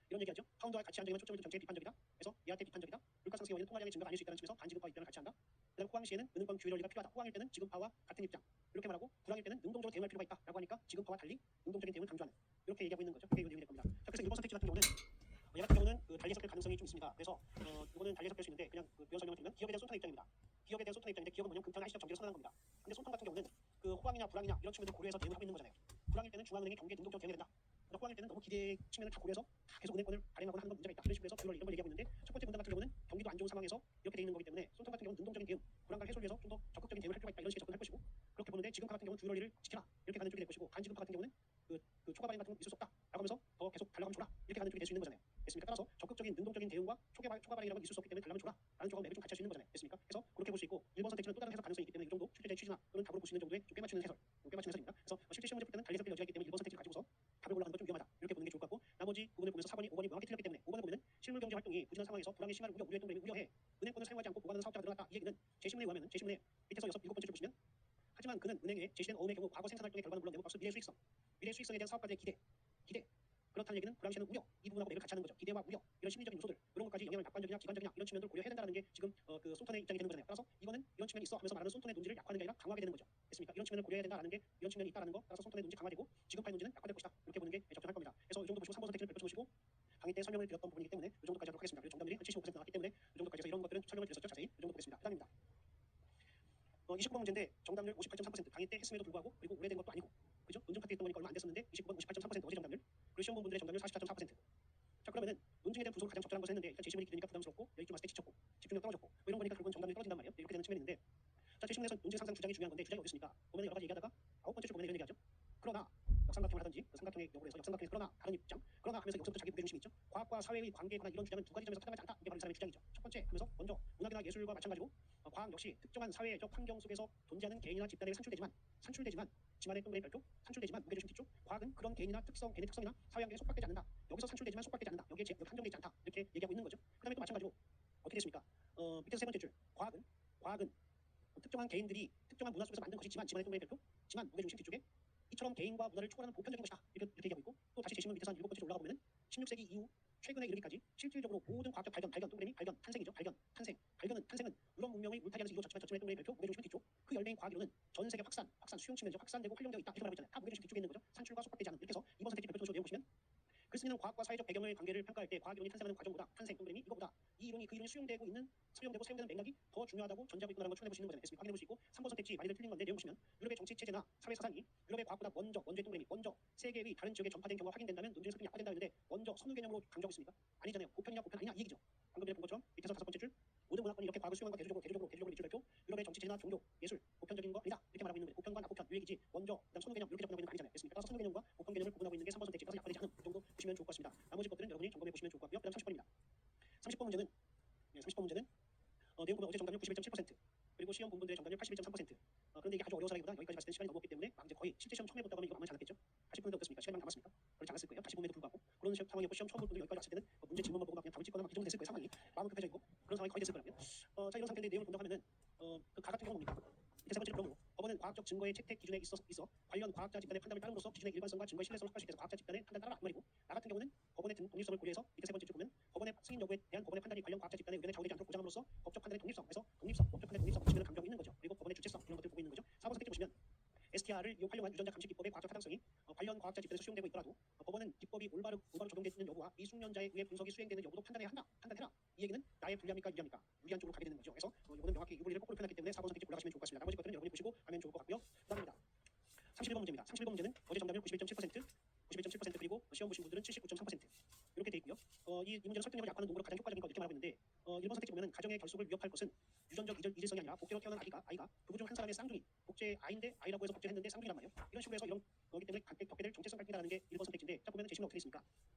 이런 얘기하죠. 파운드와 가치 안정에는 초점을 둔 정책이 비판적이다. 그래서 얘한테 비판적이다. 물가 상승의 원인은 통화량의 증가가 아닐 수 있다는 측면에서 반지급파 입장을 같이 한다. 그다음 호황 시에는 은행권 규율 원리가 필요하다. 호황일 때는 지급파와 같은 입장. 이렇게 말하고 불황일 때는 능동적으로 대응할 필요가 있다라고 하니까 지급파와 달리 능동적인 대응을 강조하는 이렇게 얘기하고 있는 거죠. 이게 이 내용이 될 겁니다. 자, 그래서 1번 선택지 같은 경우는 얘 같은 경우는 달리 섞일 가능성이 좀 있습니다. 그래서 이거는 달리 섞일 수 있는데 그냥 변 설명을 드리면 기업에 대한 손턴의 입장입니다. 기업에 대한 손턴의 입장인데 기업은 뭐냐면 금태나 시적 정지를 선언한 겁니다. 근데 손턴 같은 경우는 호황이나 불황이냐 이런 측면을 고려해서 대응을 하고 있는 거잖아요. 불황일 때는 중앙은행이 경기에 능동적으로 대응해야 된다. 호황일 때는 너무 기대 측면을 다 고려해서 다 계속 은행권을 발행하거나 하는 건 문제가 있다. 이런 식으로 해서 이런 걸 얘기하고 있는데 첫 번째 문단 같은 경우는 경기도 안 좋은 상황에서 이렇게 돼 있는 거기 때문에 손턴 같은 경우는 능동적인 대응, 불안감 해소를 위해서 좀 더 적극적인 대응을 할 필요가 있다. 이런 식의 접근을 할 것이고 그렇게 보는데 지금파 같은 경우는 규율 원리를 지켜라 이렇게 가는 쪽이 될 것이고 반지급파 같은 경우는 초과발행 같은 건 있을 수 없다라고 하면서 더 계속 달라고 하면 줘라 이렇게 가는 쪽이 될 수 있는 거잖아요. 됐습니까? 따라서 적극적인 능동적인 대응과 초과발행이라는 건 있을 수 없기 때문에 달라면 줘라 라는 쪽하고 맥을 좀 같이 할 수 있는 거잖아요. 됐습니까? 그래서 그렇게 볼 수 있고 1번 선택지는 또 다른 해석 가능성이 있기 때문에 이 정도 출제자의 취지나 또는 답으로 볼 수 있는 정도의 좀 꽤 맞추는 해설, 꽤 맞추는 해설입니다. 그래서 실제 시험 문제 풀 때는 달리 섞일 여지가 있기 때문에 1번 선택지를 가지고서 답을 골라가는 건 좀 위험하다 이렇게 보는 게 좋을 것 같고 나머지 부분을 보면서 4번이 5번이 명확히 틀렸기 때문에 5번을 보면은 실물 경제 활동이 부진한 상황에서 불황의 심화를 우려했던 점을 우려해 은행권을 사용하지 않고 보관하는 사업자가 늘어났다. 이 얘기는 제시문에 의하면 제시문에 밑에서 7번째 줄 보시면 하지만 그는 은행에 제시된 어음의 경우 과거 생산 활동의 결과는 물론 내부 박수 미래 수익성에 대한 사업가들의 기대 그렇다는 얘기는 불황시에는 우려 이 부분하고 맥을 같이 하는 거죠. 기대와 우려 이런 심리적인 요소들 이런 것까지 영향을 낙관적이냐 기관적이냐 이런 측면들을 고려해야 된다는 게 지금 손턴의 입장이 되는 거잖아요. 따라서 이거는 이런 측면이 있어 하면서 말하는 손턴의 논지를 약화하는 게 아니라 강화하게 되는 거죠. 됐습니까? 이런 측면을 고려해야 된다는 게 이런 측면이 있다는 거 따라서 손턴의 논지 강화되고 지급파의 논지는 약화될 것이다. 이렇게 보는 게 적절할 겁니다. 그래서 이 정도 보시고 3번 선택지를 펼쳐보시고 강의 때 설명을 드렸던 부분이기 때문에 이 정도까지 하도록 하겠습니다. 그리고 정답률이 75% 나왔기 때문에 이 정도까지 해서 이런 것들은 설명을 드렸었죠. 자세히 이 정도 보겠습니다. 그다음입니다. 29번 문제인데 정답률 58.3% 강의 때 했음에도 불구하고 그리고 오래된 것도 아니고 그죠? 논증 파트 했던 거니까 얼마 안 됐었는데 29번 58.3% 어제 정답률 그리고 시험 본 분들의 정답률 44.4%. 자 그러면은 논증에 대한 분석을 가장 적절한 것을 했는데 일단 제시문이 길으니까 부담스럽고 여기 좀 왔을 때 지쳤고 집중력 떨어졌고 뭐 이런 거니까 결국은 정답률이 떨어진단 말이에요. 이렇게 되는 측면이 있는데 자 제시문에서 논증 상상 주장이 중요한 건데 주장이 어디 있습니까? 보면 여러 가지 얘기하다가 9번째 줄 보면 이런 얘기하죠. 그러나 역삼각형을 하든지 삼각형의 역으로 해서 역삼각형에서 그러나 다른 입장 그러나 하면서 여기서부터 자기 무게중심이 있죠. 과학과 사회의 관계에 관한 이런 주장은 두 가지 점에서 타당하지 않다. 이게 바로 이 사람의 주장이죠. 첫 번째 하면서 먼저 문학이나 예술과 마찬가지로 과학 역시 특정한 사회적 환경 속에서 존재하는 개인이나 집단에 산출되지만 지만의 동그라미 별표 산출되지만 무게중심 뒤쪽 과학은 그런 개인의 특성이나 사회 환경에 속박되지 않는다. 여기서 산출되지만 속박되지 않는다. 여기에 한정되지 않다. 이렇게 얘기하고 있는 거죠. 그다음에 또 마찬가지로 어떻게 됐습니까? 밑에서 세 번째 줄 과학은 특정한 개인들이 특정한 문화 속에서 만든 것이지만 지만의 동그라미 별표 지만 무게중심 뒤쪽에 이처럼 개인과 문화를 초월하는 보편적인 것이다. 이렇게 얘기하고 있고 또 다시 제시문 밑에서 한 7번째 줄 올라가 보면은 16세기 이후 최근에 이르기까지 실질적으로 모든 과학적 발견 동그라미 탄생이죠. 탄생은 유럽 문명의 울타리안에서 이루어졌지만 저점의 동그라미 별표 무게중심 뒤쪽 그 열매인 과학이론은 전 세계 확산 수용 측면에서 확산되고 활용되어 있다. 이렇게 말하고 있잖아요. 다 무게중심 뒤쪽에 있는 거죠. 산출과 속박되지 않는 이렇게 해서 이번 선택지 별표 내용 보시면 글쓴이는 과학과 사회적 배경의 관계를 평가할 때 과학 이론이 탄생하는 과정보다 동그라미 이거보다 이 이론이 그 이론이 수용되고 사용되는 맥락이 더 중요하다고 전제하고 있구나라는 걸 추론해 보시는 거잖아요. 확인해 볼 수 있고 3번 선택지 많이들 틀린 건데 내용 보시면 유럽의 정치 체제나 사회 사상이 유럽의 과학보다 먼저의 동그라미 세계의 다른 지역에 전파된 경우가 확인된다면 논쟁 설명이 약화된다 했는데 먼저 선후 개념으로 강조하고 있습니까? 아니잖아요. 보편이냐 보편 아니냐 이 얘기죠. 방금 전에 본 것처럼 밑에서 5번째 줄 모든 문화권이 이렇게 과학을 수용한 건 대조적으로 밑줄 발표 유럽의 정치 체제나 종교 예술 보편적인 거 아니다 이렇게 말하고 있는 거예요. 보편과 낙보편 이 얘기지 먼저 그다음 선후 개념 이렇게 접근하고 있는 거 아니잖아요. 됐습니까? 따라서 선후 개념과 보편 개념을 구분하고 있는 게 3번 선택지. 따라서 약화되지 않음 이 정도 보시면 좋을 것 같습니다. 나머지 것들은 여러분이 점검해 보시면 좋을 것 같고요. 그다음 30번입니다. 30번 문제는 내용 보면 어제 정답률 91.7% 그리고 시험 본 분들의 정답률 81.3%. 그런데 이게 아주 어려워서라기보다 여기까지 봤을 때 시간이 넘었기 때문에 이제 거의 실제 시험 처음 해봤다고 하면 이거 만만치 않았겠죠. 80분인데 어떻습니까? 시간이 남았습니까? 그렇지 않았을 거예요. 80분에도 불구하고 그런 상황이었고 시험 처음 본 분들 여기까지 왔을 때는 문제 질문만 보고 그냥 답을 찍거나 막 이 정도 됐을 거예요. 상황이 마음 급해져 있고 그런 상황이 거의 됐을 거라고요. 자 이런 상태인데 내용을 본다고 하면은 그 가 같은 경우는 뭡니까? 밑에 세 번째 그러므로 법원은 과학적 증거의 채택 기준에 있어 관련 과학자 집단의 판단을 따름으로써 기준의 일관성과 증거의 신뢰성을 확보할 수 있게 해서 과학자 집단의 판단 따라라 이 말이고 나 같은 경우는 법원의 독립성을 고려해서 밑에 세 번째 줄 보면 법원의 승인 여부에 대한 법원의 판단이 관련 과학자 집단의 의견에 좌우되지 않도록 보장함으로써 법적 판단의 독립성, 법적 판단의 독립성 이 측면을 강조하고 있는 거죠. 그리고 법원의 주체성 이런 것들을 보고 있는 거죠. 4번 선택지 보시면 STR을 활용한 유전자 감식 기법의 과학적 타당성이 관련 과학자 집단에서 수용되고 있더라도 법원은 기법이 올바로 적용되는 여부와 미숙련자에 의해 분석이 수행되는 여부도 판단해라. 이 얘기는 나의 불리합니까 유리합니까? 유리한 쪽으로 가게 되는 거죠. 그래서 이거는 명확히 유불리를 거꾸로 표현했기 때문에 4번 선택지 올라가시면 좋을 것 같습니다. 나머지 것들은 여러분이 보시고 하면 좋을 것 같고요. 그다음입니다. 31번 문제입니다. 31번 문제는 어제 정답률 91.7% 그리고 시험 보신 분들은 79.3%. 이렇게 돼 있고요. 이 문제는 설득력을 약화하는 농구로 가장 효과적인 것 이렇게 말하고 있는데 1번 선택지 보면은 가정의 결속을 위협할 것은 유전적 이질성이 아니라 복제로 태어난 아이가 부부 중 한 사람의 쌍둥이 복제 아이인데 아이라고 해서 복제했는데 쌍둥이란 말이에요. 이런 식으로 해서 이런 거기 때문에 겪게 될 정체성 갈등이라는 게 1번 선택지인데 자 보면은 제시문이 어떻게 있습니까?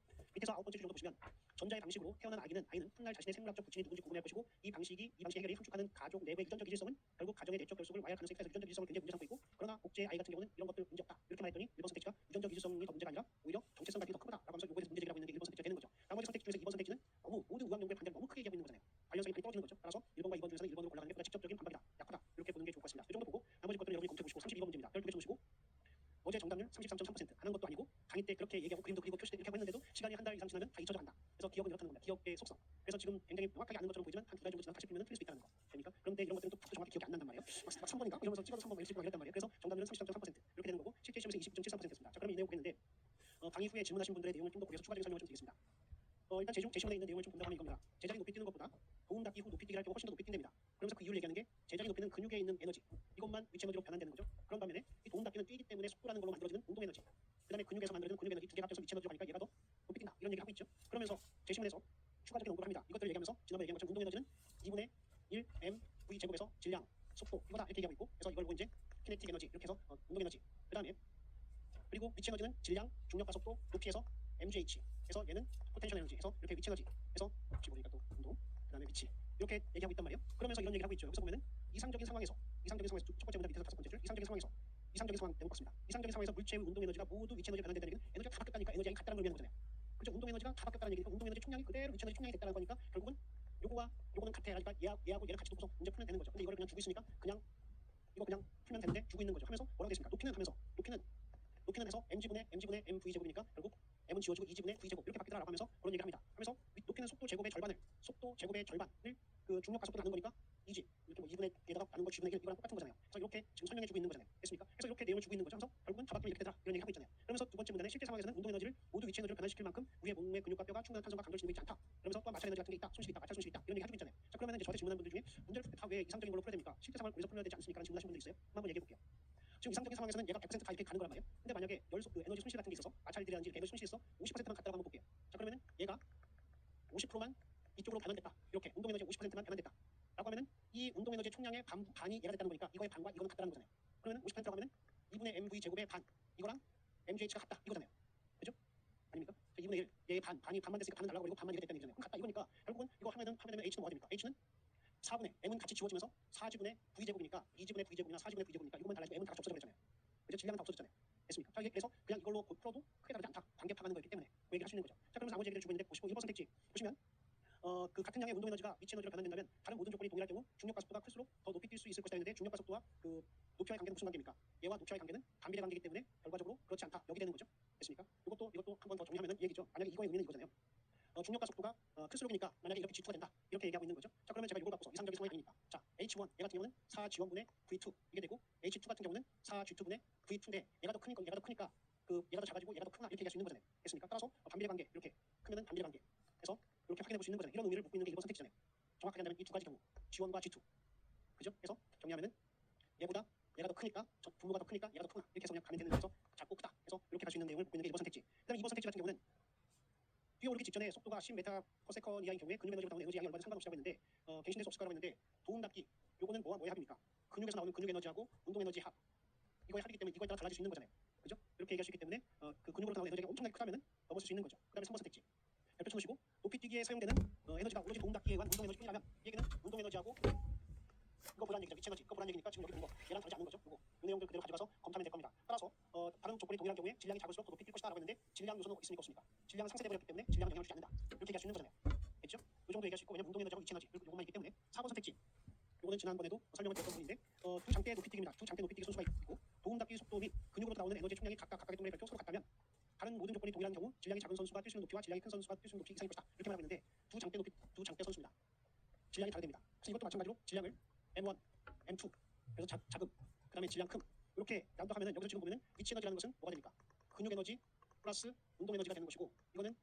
밑에서 9번째 줄 정도 보시면 전자의 방식으로 태어난 아이는 훗날 자신의 생물학적 부친이 누군지 궁금해할 것이고 이 방식의 해결이 함축하는 가족 내부의 유전적 이질성은 결국 가정의 내적 결속을 와해할 가능성이 크다. 유전적 이질성을 굉장히 문제 삼고 있고 그러나 복제의 아이 같은 경우는 이런 것들 문제 없다. 이렇게 말했더니 1번 선택지가 유전적 이질성이 더 문제가 아니라 오히려 정체성 갈등이 더 크다라고 하면서 요거에 대해서 문제 제기하고 있는 게 1번 선택지가 되는 거죠. 나머지 선택지 중에서 2번 선택지는 너무 모든 의학 연구의 반대를 너무 크게 얘기하고 있는 거잖아요. 관련성이 많이 떨어지는 거죠. 따라서 1번과 2번 중에서는 1번으로 골라가는 게 보다 직접적인 반박이다. 약하다. 이렇게 보는 게 좋을 것 같습니다. 이 정도 보고 나머지 것들을 여러분이 검토해 보시고 32번 문제입니다. 12개 주시고 어제 정답률 33.3% 하는 것도 아니고 강의 때 그렇게 얘기하고 그림도 그리고 표시도 이렇게 하고 했는데도 시간이 한 달 이상 지나면 다 잊혀져 간다. 그래서 기억은 이렇다는 겁니다. 기억의 속성. 그래서 지금 굉장히 명확하게 아는 것처럼 보이지만 한 두 달 정도 지나서 다시 풀면 틀릴 수 있다는 거. 됩니까? 그런데 이런 것들은 또 정확히 기억이 안 난단 말이에요. 막 3번인가? 이러면서 찍어서 3번 읽을 거 이랬단 말이에요. 그래서 정답률은 33.3% 이렇게 되는 거고 실제 시험에서 22.73%였습니다. 자, 그럼 이 내용 보겠는데 강의 후에 질문하신 분들의 내용을 좀 더 보여서 추가적인 설명을 좀 드리겠습니다. 일단 제시문에 있는 내용을 좀 본다고 하면 이겁니다. 제자리 높이 뛰는 것보다 도움 닫기 후 높이 뛰기를 할 경우 훨씬 더 높이 뛴답니다. 그러면서 그 이유를 얘기하는 게 제자리 높이는 근육에 있는 에너지 이것만 위치 에너지로 변환되는 거죠. 그런 반면에 이 도움 닫기는 뛰기 때문에 속도라는 걸로 만들어지는 운동 에너지 그 다음에 근육에서 만들어지는 근육 에너지 두 개가 합쳐서 위치 에너지로 가니까 얘가 더 높이 뛴다 이런 얘기를 하고 있죠. 그러면서 제시문에서 추가적인 언급을 합니다. 이것들을 얘기하면서 지난번에 얘기한 것처럼 운동 에너지는 2분의 1 m v 제곱에서 질량 속도 이거다 이렇게 얘기하고 있고 그래서 이걸 보고 이제 키네틱 에너지 이렇게 해서 운동 에너지 그 다음에 그리고 위치 에너지는 질량 중력과 속도 높이에서 mgh 해서 얘는 포텐셜 에너지 해서 이렇게 위치 에너지 해서 혹시 모르니까 또 운동 그 다음에 위치 이렇게 얘기하고 있단 말이에요. 그러면서 이런 얘기를 하고 있죠. 여기서 보면은 이상적인 상황에서 첫 번째 문제 밑에서 다섯 번째 줄 이상적인 상황 내용 같습니다. 이상적인 상황에서 물체의 운동 에너지가 모두 위치 에너지로 변환되는 얘기는 에너지가 다 바뀌었다니까 에너지가 같다는 걸 의미하는 거잖아요. 그렇죠? 운동 에너지가 다 바뀌었다는 얘기니까 운동 에너지 총량이 그대로 위치 에너지 총량이 됐다는 거니까 결국은 요거는 같아. 그러니까 얘하고 얘를 같이 두고서 문제 풀면 되는 거죠. 근데 이걸 그냥 두고 있으니까 그냥 이거 그냥 풀면 되는데 두고 있는 거죠. 하면서 뭐라고 되겠습니까? 높이는 해서 mg분의 mv 제곱이니까 결국 m은 지워지고 2g분의 v 제곱 이렇게 바뀌더라라고 하면서 그런 얘기를 합니다. 하면서 높이는 속도 제곱의 절반을 그 중력과 속도 나눈 거니까 2g 이렇게 뭐 2분의 에다가 나눈 거 g분의 1 이거랑 똑같은 거잖아요. 그래서 이렇게 지금 설명해 주고 있는 거잖아요. 됐습니까? 그래서 이렇게 내용을 주고 있는 거죠. 그래서 결국은 다 바뀌면 이렇게 되더라 이런 얘기 하고 있잖아요. 그러면서 두 번째 문제는 실제 상황에서는 운동 에너지를 모두 위치 에너지로 변환시킬 만큼 우리의 몸의 근육과 뼈가 충분한 탄성과 강도를 지니고 있지 않다. 그러면서 또한 마찰 에너지 같은 게 있다. 손실이 있다. 마찰 손실이 있다. 이런 얘기 해주고 있잖아요. 자 그러면 이제 저한테 질문한 분들 중에 문제를 풀 때 다 왜 이상적인 걸로 풀어야 됩니까? 실제 상황을 거기서 풀어야 되지 않습니까? 라는 질문하신 분들 있어요. 한번 얘기해 볼게요. 지금 이상적인 상황에서는 얘가 100%다 이렇게 가는 거란 말이에요. 근데 만약에 그 에너지 손실 같은 게 있어서 마찰들이라든지 이렇게 에너지 손실이 있어 50%만 갔다고 한번 볼게요. 자 그러면은 얘가 50%만 이쪽으로 변환됐다. 이렇게 운동 에너지 50%만 변환됐다. 라고 하면은 이 운동 에너지 총량의 반이 얘가 됐다는 거니까 이거의 반과 이거는 같다는 거잖아요. 그러면 50%라고 하면은 2분의 mv 제곱의 반 이거랑 mgh가 같다 이거잖아요. 그죠? 아닙니까? 2분의 1 얘의 반이 반만 됐으니까 반은 날라가 버리고 반만 이렇게 됐다는 얘기잖아요. 그럼 같다 이거니까 결국은 이거 하면 되면 h는 뭐가 됩니까? h는 4분의 m은 같이 지워지면서 4g분의 v 제곱이니까 2g분의 v 제곱이나 4g분의 v 제곱이니까 이거만 달라지고 m은 다 같이 없어져 버렸잖아요. 그죠? 질량은 다 없어졌잖아요. 됐습니까? 자, 그래서 그냥 이걸로 풀어도 크게 다르지 않다. 관계 파가는 거기 때문에 그 얘기를 할 수 있는 거죠. 자, 그러면서 나머지 얘기를 주고 있는데 보시고 1번 선택지 보시면 그 같은 양의 운동 에너지가 위치 에너지로 변환된다면 다른 모든 조건이 동일할 경우 중력과 속도가 클수록 더 높이 뛸 수 있을 것이다 했는데 중력과 속도와 그 높이와의 관계는 무슨 관계입니까? 얘와 높이와의 관계는 반비례 관계이기 때문에 결과적으로 그렇지 않다. 여기 되는 거죠. 됐습니까? 이것도 한 번 더 정리하면은 이 얘기죠. 만약에 이거의 의미는 이거잖아요. 중력과 속도가 클수록이니까 만약에 이렇게 G2가 된다 이렇게 얘기하고 있는 거죠. 자 그러면 제가 이거 갖고서 이상적인 상황이 아니니까 자 H1 얘 같은 경우는 4G1분의 V2 이게 되고 H2 같은 경우는 4G2분의 V2인데 얘가 더 크니까 그 얘가 더 작아지고 얘가 더 크구나 이렇게 얘기할 수 있는 거잖아요. 됐습니까? 따라서 반비례 관계 이렇게 크면은 반비례 관계 해서 이렇게 확인해 볼 수 있는 거잖아요. 이런 의미를 묻고 있는 게 1번 선택지잖아요. 정확하게 한다면 이 두 가지 경우 G1과 G2 그죠? 그래서 정리하면은 얘보다 얘가 더 크니까 분모가 더 크니까 얘가 더 크구나 이렇게 해서 그냥 가면 되는 거죠. 작고 크다 해서 이렇게 갈 수 있는 내용을 묻고 있는 게 1번 선택지. 그다음에 2번 선택지 같은 경우는 뛰어오르기 직전에 속도가 10m/s 이하의 경우에 근육 에너지로 나오는 에너지 양이 얼마든 상관없이라고 했는데 갱신될 수 없을 거라고 했는데 도움 닫기 요거는 뭐와 뭐의 합입니까? 근육에서 나오는 근육 에너지하고 운동 에너지 합 이거의 합이기 때문에 이거에 따라 달라질 수 있는 거잖아요. 그죠? 이렇게 얘기할 수 있기 때문에 그 근육으로 나오는 에너지가 엄청나게 크다면은 넘어설 수 있는 거죠. 그다음에 3번 선택지 별표 쳐놓으시고 높이 뛰기에 사용되는 에너지가 오로지 도움 닫기에 의한 운동 에너지뿐이라면 이 얘기는 운동 에너지하고 이거 보라는 얘기죠. 위치 에너지. 이거 보라는 얘기니까 지금 여기 본 거 얘랑 다르지 않는 거죠. 이거 이 내용들 그대로 가져가서 검토하면 될 겁니다. 따라서 다른 조건이 동일한 경우에 질량이 작을수록 더 높이 뛸 것이다라고 했는데 질량 요소는 있습니까 없습니까? 질량은 상쇄돼 버렸기 때문에 질량은 영향을 주지 않는다. 이렇게 얘기할 수 있는 거잖아요. 됐죠? 이 정도 얘기할 수 있고 왜냐면 운동 에너지하고 위치 에너지 요것만 있기 때문에 4번 선택지. 요거는 지난번에도 설명을 드렸던 부분인데 두 장대의 높이 뛰기입니다. 두 장대 높이 뛰기 선수가 있고 도움 닫기 속도 및 근육으로 나오는 에너지 총량이 각각의 동물의 별표 서로 같다면 다른 모든 조건이 동일한 경우 질량이 작은 선수가 뛸 수 있는 높이와 질량이 큰 선수가 뛸 수 있는 높이 이상일 것이다. 이렇게 말하고 있는데 두 장대 선수입니다. 질량이 다르답니다. 그래서 이것도 마찬가지로 질량을 M1, M2 그래서 자금 그 다음에 질량 큼 이렇게 나눈다고 하면은 여기서 지금 보면은 위치 에너지라는 것은 뭐가 됩니까? 근육 에너지 플러스 운동 에너지가 되는 것이고 이거는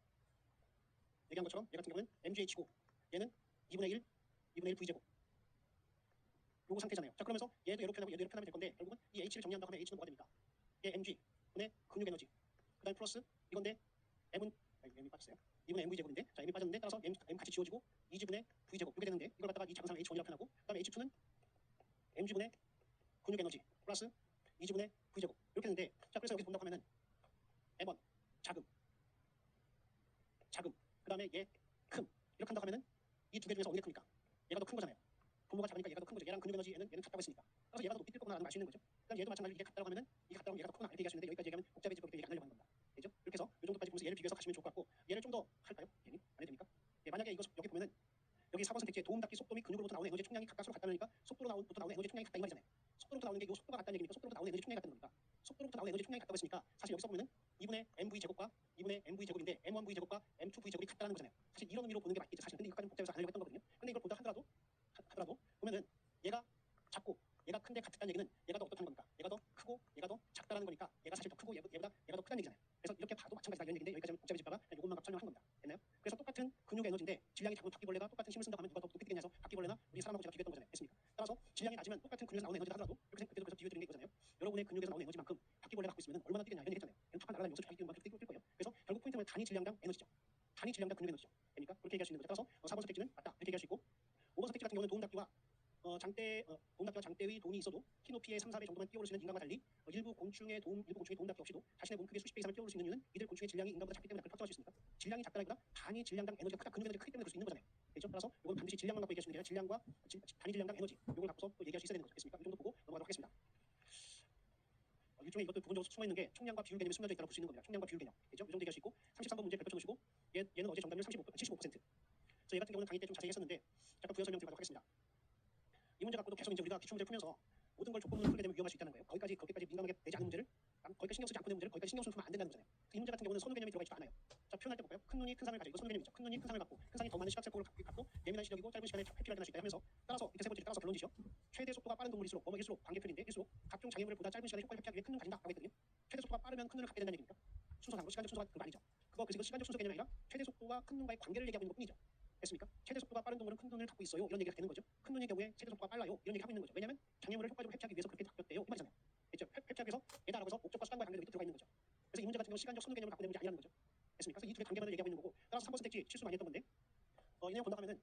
얘기한 것처럼 얘 같은 경우는 mgh고 얘는 2분의 1 v 제곱 요거 상태잖아요. 자 그러면서 얘도 이렇게 표현하고 얘도 이렇게 표현하면 될 건데 결국은 이 h를 정리한다고 하면 h는 뭐가 됩니까? 얘 mg 분의 근육 에너지 그 다음에 플러스 이건데 m은 빠졌어요. 2분의 mv 제곱인데 자 m이 빠졌는데 따라서 m 같이 지워지고 2지분의 v 제곱 이렇게 되는데 이걸 갖다가 이 작은 사람 h1이라고 표현하고 그다음에 h2는 mg분의 근육 에너지 플러스 2지분의 v 제곱 이렇게 되는데 자 그래서 여기서 본다고 하면은 m1 작음 그다음에 얘 큼 이렇게 한다고 하면은 이 두 개 중에서 어느 게 크니까 얘가 더 큰 거잖아요. 분모가 작으니까 얘가 더 큰 거죠. 얘랑 근육 에너지 얘는 같다고 했으니까. 그래서 얘가 더 높이 뜰 거구나라는 걸 알 수 있는 거죠. 그다음 얘도 마찬가지로 이게 같다고 하면은 이게 같다고 하면 얘가 더 크구나 이렇게 얘기할 수 있는데 여기까지 얘기하면 복잡해질 거기 때문에 얘기 안 하려고 하는 겁니다. 되죠? 이렇게 해서 이 정도까지 보면서 얘를 비교해서 가시면 좋을 것 같고 얘를 좀 더 할까요? 얘는 안 해도 됩니까? 예, 만약에 이거 여기 보면은 여기 4번 선택지에 도움 닫기 속도 및 근육으로부터 나오는 에너지 총량이 각각으로 같다니까 속도로부터 나오는 에너지 총량이 같다 이 말이잖아요. 속도로부터 나오는 게 이 속도가 같다는 얘기니까 속도로부터 나오는 에너지 총량이 같다는 겁니까? 속도로부터 나오는 에너지 총량이 같다고 했으니까 사실 여기서 보면은 2분의 mv 제곱과 2분의 mv 제곱인데 m1v 제곱과 m2v 제곱이 같다는 거잖아요. 사실 이런 의미로 보는 게 맞겠죠. 사실 근데 이것까지는 복잡해서 안 하려고 했던 거거든요. 근데 이걸 보다 하더라도 보면은 얘가 작고 얘가 큰데 같다는 얘기는 얘가 더 어떻다는 겁니까? 얘가 더 크고 얘가 더 작다라는 거니까 얘가 사실 더 크고 얘보다 얘가 더 크다는 얘기잖아요. 그래서 이렇게 봐도 마찬가지다 이런 얘기인데 여기까지 복잡해질까봐 그냥 이것만 설명한 겁니다. 됐나요? 그래서 똑같은 근육 에너지인데 질량이 작은 바퀴벌레가 똑같은 힘을 쓴다고 하면 누가 더 높이 뛰겠냐 해서 바퀴벌레나 우리 사람하고 제가 비교했던 거잖아요. 됐습니까? 따라서 질량이 낮으면 똑같은 근육에서 나오는 에너지를 하더라도 그래서 비교해드린 게 이거잖아요. 여러분의 근육에서 나오는 에너지만큼 바퀴벌레가 갖고 있으면 얼마나 뛰겠냐 이런 얘기했잖아요. 팍팍 날아다니면서 자기 뛰는 만큼 뛸 거예요. 그래서 결국 포인트는 단위 질량당 에너지죠. 단위 질량당 근육 에너지죠. 됩니까? 그렇게 얘기할 수 있는 거죠. 따라서 4번 선택지는 맞다 이렇게 얘기할 수 있고 5번 선택지 같은 경우는 도움 닫기와 도움 닫기와 장대의 돈이 있어도 키 높이의 3, 4배 정도만 뛰어오를 수 있는 인간과 달리 일부 곤충의 도움 닫기 없이도 자신의 몸 크기의 수십 배 이상을 뛰어오를 수 있는 이유는 이들 곤충의 질량이 인간보다 작기 때문에 그걸 확정할 수 있습니다. 질량이 작다기보다 단위 질량당 에너지가 크다 근육 에너지가 크기 때문에 그럴 수 있는 거잖아요. 되죠? 따라서 이건 반드시 질량만 갖고 얘기할 수 있는 게 아니라 질량과 단위 질량당 에너지 이걸 갖고서 또 얘기할 수 있어야 되는 거죠. 됐습니까? 이 정도 보고 넘어가도록 하겠습니다. 일종의 이것도 부분적으로 숨어 있는 게 총량과 비율 개념이 숨겨져 있다고 볼 수 있는 겁니다. 총량과 비율 개념. 되죠? 이 정도 얘기할 수 있고 33번 문제 별표 쳐놓으시고 얘는 어제 정답률 75%. 그래서 얘 같은 경우는 강의 때 좀 자세히 했었는데 잠깐 부연 설명 드리도록 하겠습니다. 이 문제 갖고도 계속 이제 우리가 기출문제를 풀면서 모든 걸 조건으로 풀게 되면 위험할 수 있다는 거예요. 거기까지 그렇게까지 민감하게 내지 않은 문제를 거기까지 신경 쓰지 않고 낸 문제를 거기까지 신경 쓰면 안 된다는 거잖아요. 이 문제 같은 경우는 선호 개념이 들어가 있지도 않아요. 자 표현할 때 볼까요? 큰 눈이 큰 산을 가지고 이거 선호 개념이죠. 큰 눈이 큰 산을 갖고 큰 산이 더 많은 시각세포를 갖고 예민한 시력이고 짧은 시간에 회피를 할 수 있다 하면서 따라서 밑에 세 번째 따라서 결론지시오. 최대 속도가 빠른 동물일수록 뭐일수록 관계표인데 일수록 각종 장애물을 보다 짧은 시간에 효과를 회피하기 위해 큰 눈을 가진다라고 했거든요. 최대 속도가 빠르면 큰 눈을 갖게 된다는 얘기입니까? 순서상으로 시간적 순서가 그거 아니죠. 그거 시간적 순서 개념이 아니라 최대 속도와 큰 눈과의 관계를 얘기하고 있는 것뿐이죠. 됐습니까? 최대 속도가 빠른 동물은 큰 눈을 갖고 있어요. 이런 얘기가 되는 거죠. 큰 눈의 경우에 최대 속도가 빨라요. 이런 얘기 하고 있는 거죠. 왜냐하면 장애물을 효과적으로 회피하기 위해서 그렇게 바뀌었대요. 이 말이잖아요. 됐죠? 회피하기 위해서 얘다라고 해서 목적과 수단과 관계가 들어가 있는 거죠. 그래서 이 문제 같은 경우 시간적 선호 개념을 갖고 있는 문제 아니라는 거죠. 됐습니까? 그래서 이 두 개 관계만을 얘기하고 있는 거고 따라서 3번 선택지 실수 많이 했던 건데 이 내용 본다고 하면은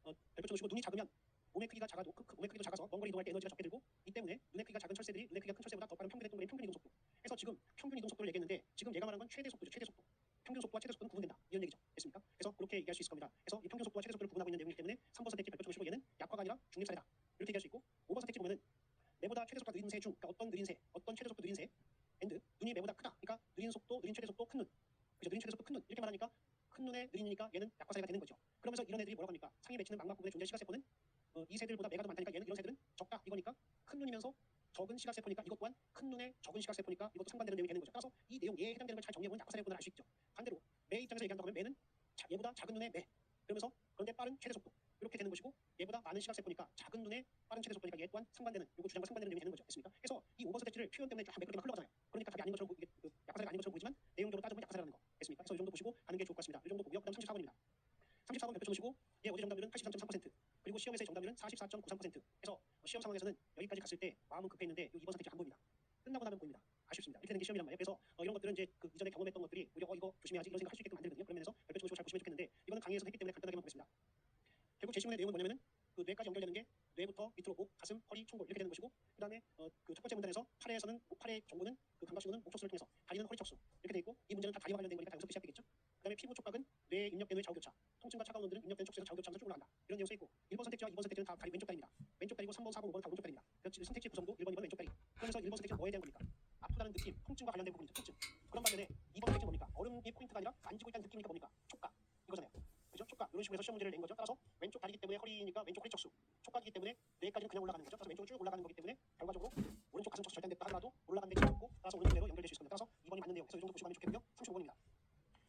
별표 쳐놓으시고 눈이 작으면 몸의 크기가 작아도 몸의 크기도 작아서 먼 거리 이동할 때 에너지가 적게 들고 이 때문에 눈의 크기가 작은 철새들이 눈의 크기가 큰 철새보다 더 빠른 평균 해동물의 평균 이동 속도. 그래서 지금 평균 이동 속도를 얘기했는데 지금 얘가 말한 건 최대 속도죠. 최대 속도. 평균 속도와 최대 속도는 구분된다. 이런 얘기죠. 됐습니까? 그래서 그렇게 얘기할 수 있을 겁니다. 그래서 이 평균 속도와 최대 속도를 구분하고 있는 내용이기 때문에 3번 선택지 별표 쳐놓으시고 얘는 약화가 아니라 중립사례다. 이렇게 얘기할 수 있고 5번 선택지 보면은 내보다 최대 속도가 느린 새 중 그러니까 어떤 느린 새, 어떤 최대 속도 느린 새 앤드 눈이 내보다 크다. 그러니까 느린 속도, 느린 최대 속도, 큰 눈. 그죠? 느린 최대 속도 큰 눈. 이렇게 말하니까 큰 눈에 느리니까 얘는 약화사례가 되는 거죠. 그러면서 이런 애들이 뭐라고 합니까? 상위 맺히는 망막 부분에 존재하는 시각세포는 이 새들보다 매가 더 많다니까 얘는 이런 새들은 적다 이거니까 큰 눈이면서 적은 시각세포니까 이것 또한 큰 눈에 적은 시각세포니까 이것도 상반되는 내용이 되는 거죠. 따라서 이 내용에 해당되는 걸 잘 정리해보면 약화사례구나 알 수 있죠. 반대로 매 입장에서 얘기한다고 하면 매는 얘보다 작은 눈의 매 그러면서 그런데 빠른 최대 속도 이렇게 되는 것이고 얘보다 많은 시각세포니까 작은 눈의 빠른 최대 속도니까 얘 또한 상반되는 요거 주장과 상반되는 내용이 되는 거죠. 됐습니까? 그래서 이 5번 선택지를 표현 때문에 쫙 매끄럽게 흘러가잖아요. 그러니까 답이 아닌 것처럼 이게 약화사례가 아닌 것처럼 보이지만 내용적으로 따져보면 약화사례라는 거. 됐습니까? 그래서 이 정도 보시고 하는 게 좋을 것 같습니다. 이 정도 보고요. 그다음 34번입니다. 34번 별표 쳐놓으시고 얘 어제 정답률은 83.3% 그리고 시험에서의 정답률은 44.93% 그래서 시험 상황에서는 여기까지 갔을 때 마음은 급했는데 2번 선택지 안 보입니다. 끝나고 나면 보입니다. 아쉽습니다. 이렇게 되는 게 시험이란 말이에요. 그래서 이런 것들은 이제 그 이전에 경험했던 것들이 우리가 이거 조심해야지 이런 생각 할 수 있게끔 만들거든요. 그런 면에서 별표 쳐놓으시고 잘 보시면 좋겠는데 이거는 강의에서 했기 때문에 간단하게만 보겠습니다. 결국 제시문의 내용은 뭐냐면은 그 뇌까지 연결되는 게 뇌부터 밑으로 목, 가슴, 허리, 총골 이렇게 되는 것이고 그다음에 그 첫 번째 문단에서 팔의 정보는 그 감각신호는 목척수를 통해서 다리는 허리 척수 이렇게 돼 있고 이 문제는 다 다리와 관련된 거니까 다 여기서부터 시작되겠죠. 그다음에 피부 촉각은 뇌에 입력된 후에 좌우교차 통증과 차가운 온들은 입력된 촉수에서 좌우교차하면서 쭉 올라간다 이런 내용 써 있고 1번 선택지와 2번 선택지는 다 다리 왼쪽 다리입니다. 왼쪽 다리고 3번, 4번, 5번 다 오른쪽 다리입니다. 그래서 선택지 구성도 1번, 2번 왼쪽 다리. 그러면서 1번 선택지는 뭐에 대한 겁니까? 아프다는 느낌, 통증과 관련된 부분이죠. 통증. 그런 반면에 2번 선택지는 뭡니까? 얼음이 포인트가 아니라 만지고 있다는 느낌이니까 뭡니까? 촉각. 이거잖아요. 그죠? 촉각. 이런 식으로 해서 시험 문제를 낸 거죠. 따라서 왼쪽 다리기 때문에 허리니까 왼쪽 허리 척수. 촉각이기 때문에 뇌까지는 그냥 올라가는 거죠. 따라서 왼쪽으로 쭉 올라가는 거기 때문에 결과적으로 오른쪽 가슴 척수 절대 안 됐다 하더라도 올라가는 데 집중고 따라서 오른쪽으로 연결될 수 있을 겁니다. 따라서 2번이 맞는 내용. 그래서 이 정도 보시고 하면 좋겠고요. 35번입니다.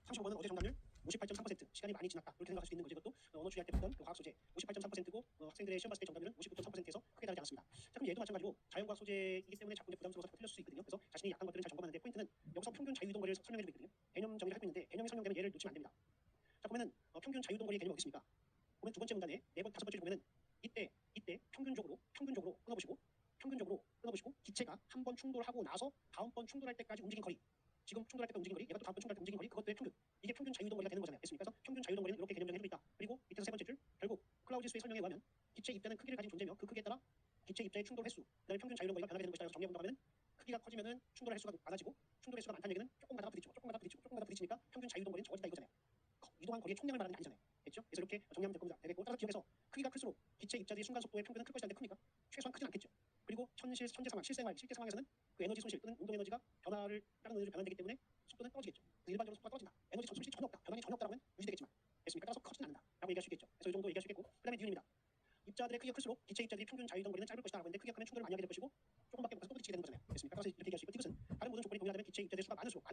35번은 어제 정답률 58.3% 시간이 많이 지났다 이렇게 생각할 수 있는 거죠. 이것도 언어 주의할 때 보던 그 과학 소재 58.3%고 학생들의 시험 봤을 때 정답률은 59.3%에서 크게 다르지 않았습니다. 자 그럼 얘도 마찬가지로 자연과학 소재이기 때문에 자꾸 부담스러워서 틀릴 수 있거든요. 그래서 자신이 약한 것들은 잘 점검하는데 포인트는 여기서 평균 자유이동거리를 설명해주고 있거든요. 개념 정리를 하고 있는데 개념이 설명되면 얘를 놓치면 안 됩니다. 자 보면은 평균 자유이동거리의 개념이 어디 있습니까? 보면 두 번째 문단에 다섯 번째 보면은 이때 평균적으로 끊어보시고 기체가 한 번 충돌하고 나서 다음 번 충돌할 때까지 움직인 거리 지금 충돌할 때 움직인 거리, 얘가 또 다음 번 충돌할 때 움직인 거리, 그것들의 평균. 이게 평균 자유동거리가 되는 거잖아요. 됐습니까? 그래서 평균 자유동거리는 이렇게 개념을 해두고 있다. 그리고 밑에서 세 번째 줄, 결국 클라우지수의 설명에 의하면 기체 입자는 크기를 가진 존재며 그 크기에 따라 기체 입자의 충돌 횟수, 그다음에 평균 자유동거리가 변하게 되는 것이다. 그래서 정리해 본다면 크기가 커지면은 충돌 횟수가 많아지고 충돌 횟수가 많다는 얘기는 조금마다 부딪히니까 평균 자유동거리는 적어진다 이거잖아요. 이동한 거리의 총량을 말하는 게 아니잖아요. 됐죠? 그래서 이렇게 정리하면 되겠고 따라서 기억해서 크기가 클수록 기체 입자들의 순간 속도의 평균은 클 것이라는데 큽니까? 최소한 크진 않겠죠. 그리고 현재 상황, 실제 상황에서는 그 에너지 손실 또는 운동 에너지가 변화를 다른 에너지로 변환되기 때문에 속도는 떨어지겠죠. 그래서 일반적으로 속도가 떨어진다. 에너지 손실이 전혀 없다. 변환이 전혀 없다라고 하면 유지되겠지만 됐습니까? 따라서 커지진 않는다라고 얘기할 수 있겠죠. 그래서 이 정도 얘기할 수 있겠고 그다음에 니은입니다. 입자들의 크기가 클수록 기체 입자들이 평균 자유이동거리는 짧을 것이다라고 했는데 크기가 크면 충돌을 많이 하게 될 것이고 조금밖에 못해서 또 부딪히게 되는 거잖아요. 됐습니까? 따라서 이렇게 얘기할 수 있고 이것은 다른 모든 조건이 동일하다면 기체 입자들의 수가 많을수록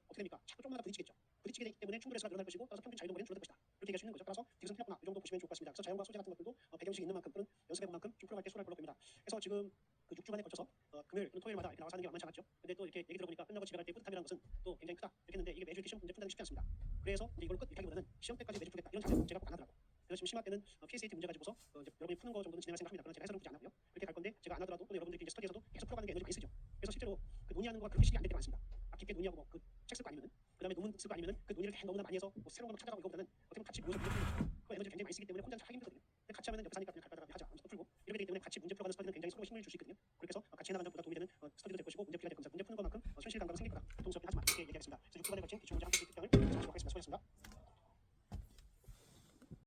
어떻게 됩니까? 자꾸 조금마다 부딪히겠죠. 부딪히게 되기 때문에 충돌의 수가 늘어날 것이고 따라서 평균 자유이동거리는 줄어들 것이다. 이렇게 얘기할 수 있는 거죠. 따라서 디귿은 틀렸구나. 이 정도 보시면 좋을 것 같습니다. 그래서 자연과 소재 같은 것들도 배경식 있는 만큼 또는 연습해 본 만큼 좀 풀어갈 때 수월할 걸로 보입니다. 그래서 지금 그 6주간에 걸쳐서 금요일 또는 토요일마다 이렇게 나와서 하는 게 만만치 않았죠. 근데 또 이렇게 얘기 들어보니까 끝나고 집에 갈 때 뿌듯함이라는 것은 또 굉장히 크다. 이렇게 했는데 이게 매주 이렇게 시험 문제 푼다는 게 쉽지 않습니다. 그래서 이제 이걸 끝 이렇게 하기보다는 시험 때까지 매주 풀겠다 이런 자세는 제가 꼭 안 하더라고. 그래서 지금 심화 때는 PSAT 문제 가지고서 이제 여러분이 푸는 거 정도는 진행할 생각합니다. 그러나 제가 해설은 풀지 않았고요. 그렇게 갈 건데 제가 안 하더라도 또 여러분들끼리 이제 스터디에서도 계속 풀어가는 게 에너지 많이 쓰죠. 그래서 실제로 그 논의하는 거가 그렇게 쉽게 안 될 때가 많습니다. 깊게 논의하고 뭐 그 책 쓸 거 아니면은 그다음에 논문 쓸 거 아니면은 그 논의를 너무나 많이 해서 뭐 새로운 걸 찾아가고 이거보다는 어떻게 보면 같이 모여서 문제 풀는 거죠. 그 에너지 굉장히 많이 쓰기 때문에 혼자 하기 힘들거든요. 근데 같이 하면은 옆에 사니까 그냥 갈바닥 하자 하면서 또 풀고 이렇게 되기 때문에 같이 문제 풀어가는 스터디는 굉장히 서로 힘을 줄 수 있거든요. 그렇게 해서 같이 해나가는 것보다 도움이 되는 스터디도 될 것이고 문제 풀기가 될 겁니다. 문제 푸는 것만큼 손실 감각은 생길 거다. 고통스럽긴 하지만 이렇게 얘기하겠습니다. 그래서 6주간에 걸친 기출 문제 한 페이지 특강을 마치도록 하겠습니다. 수고하셨습니다.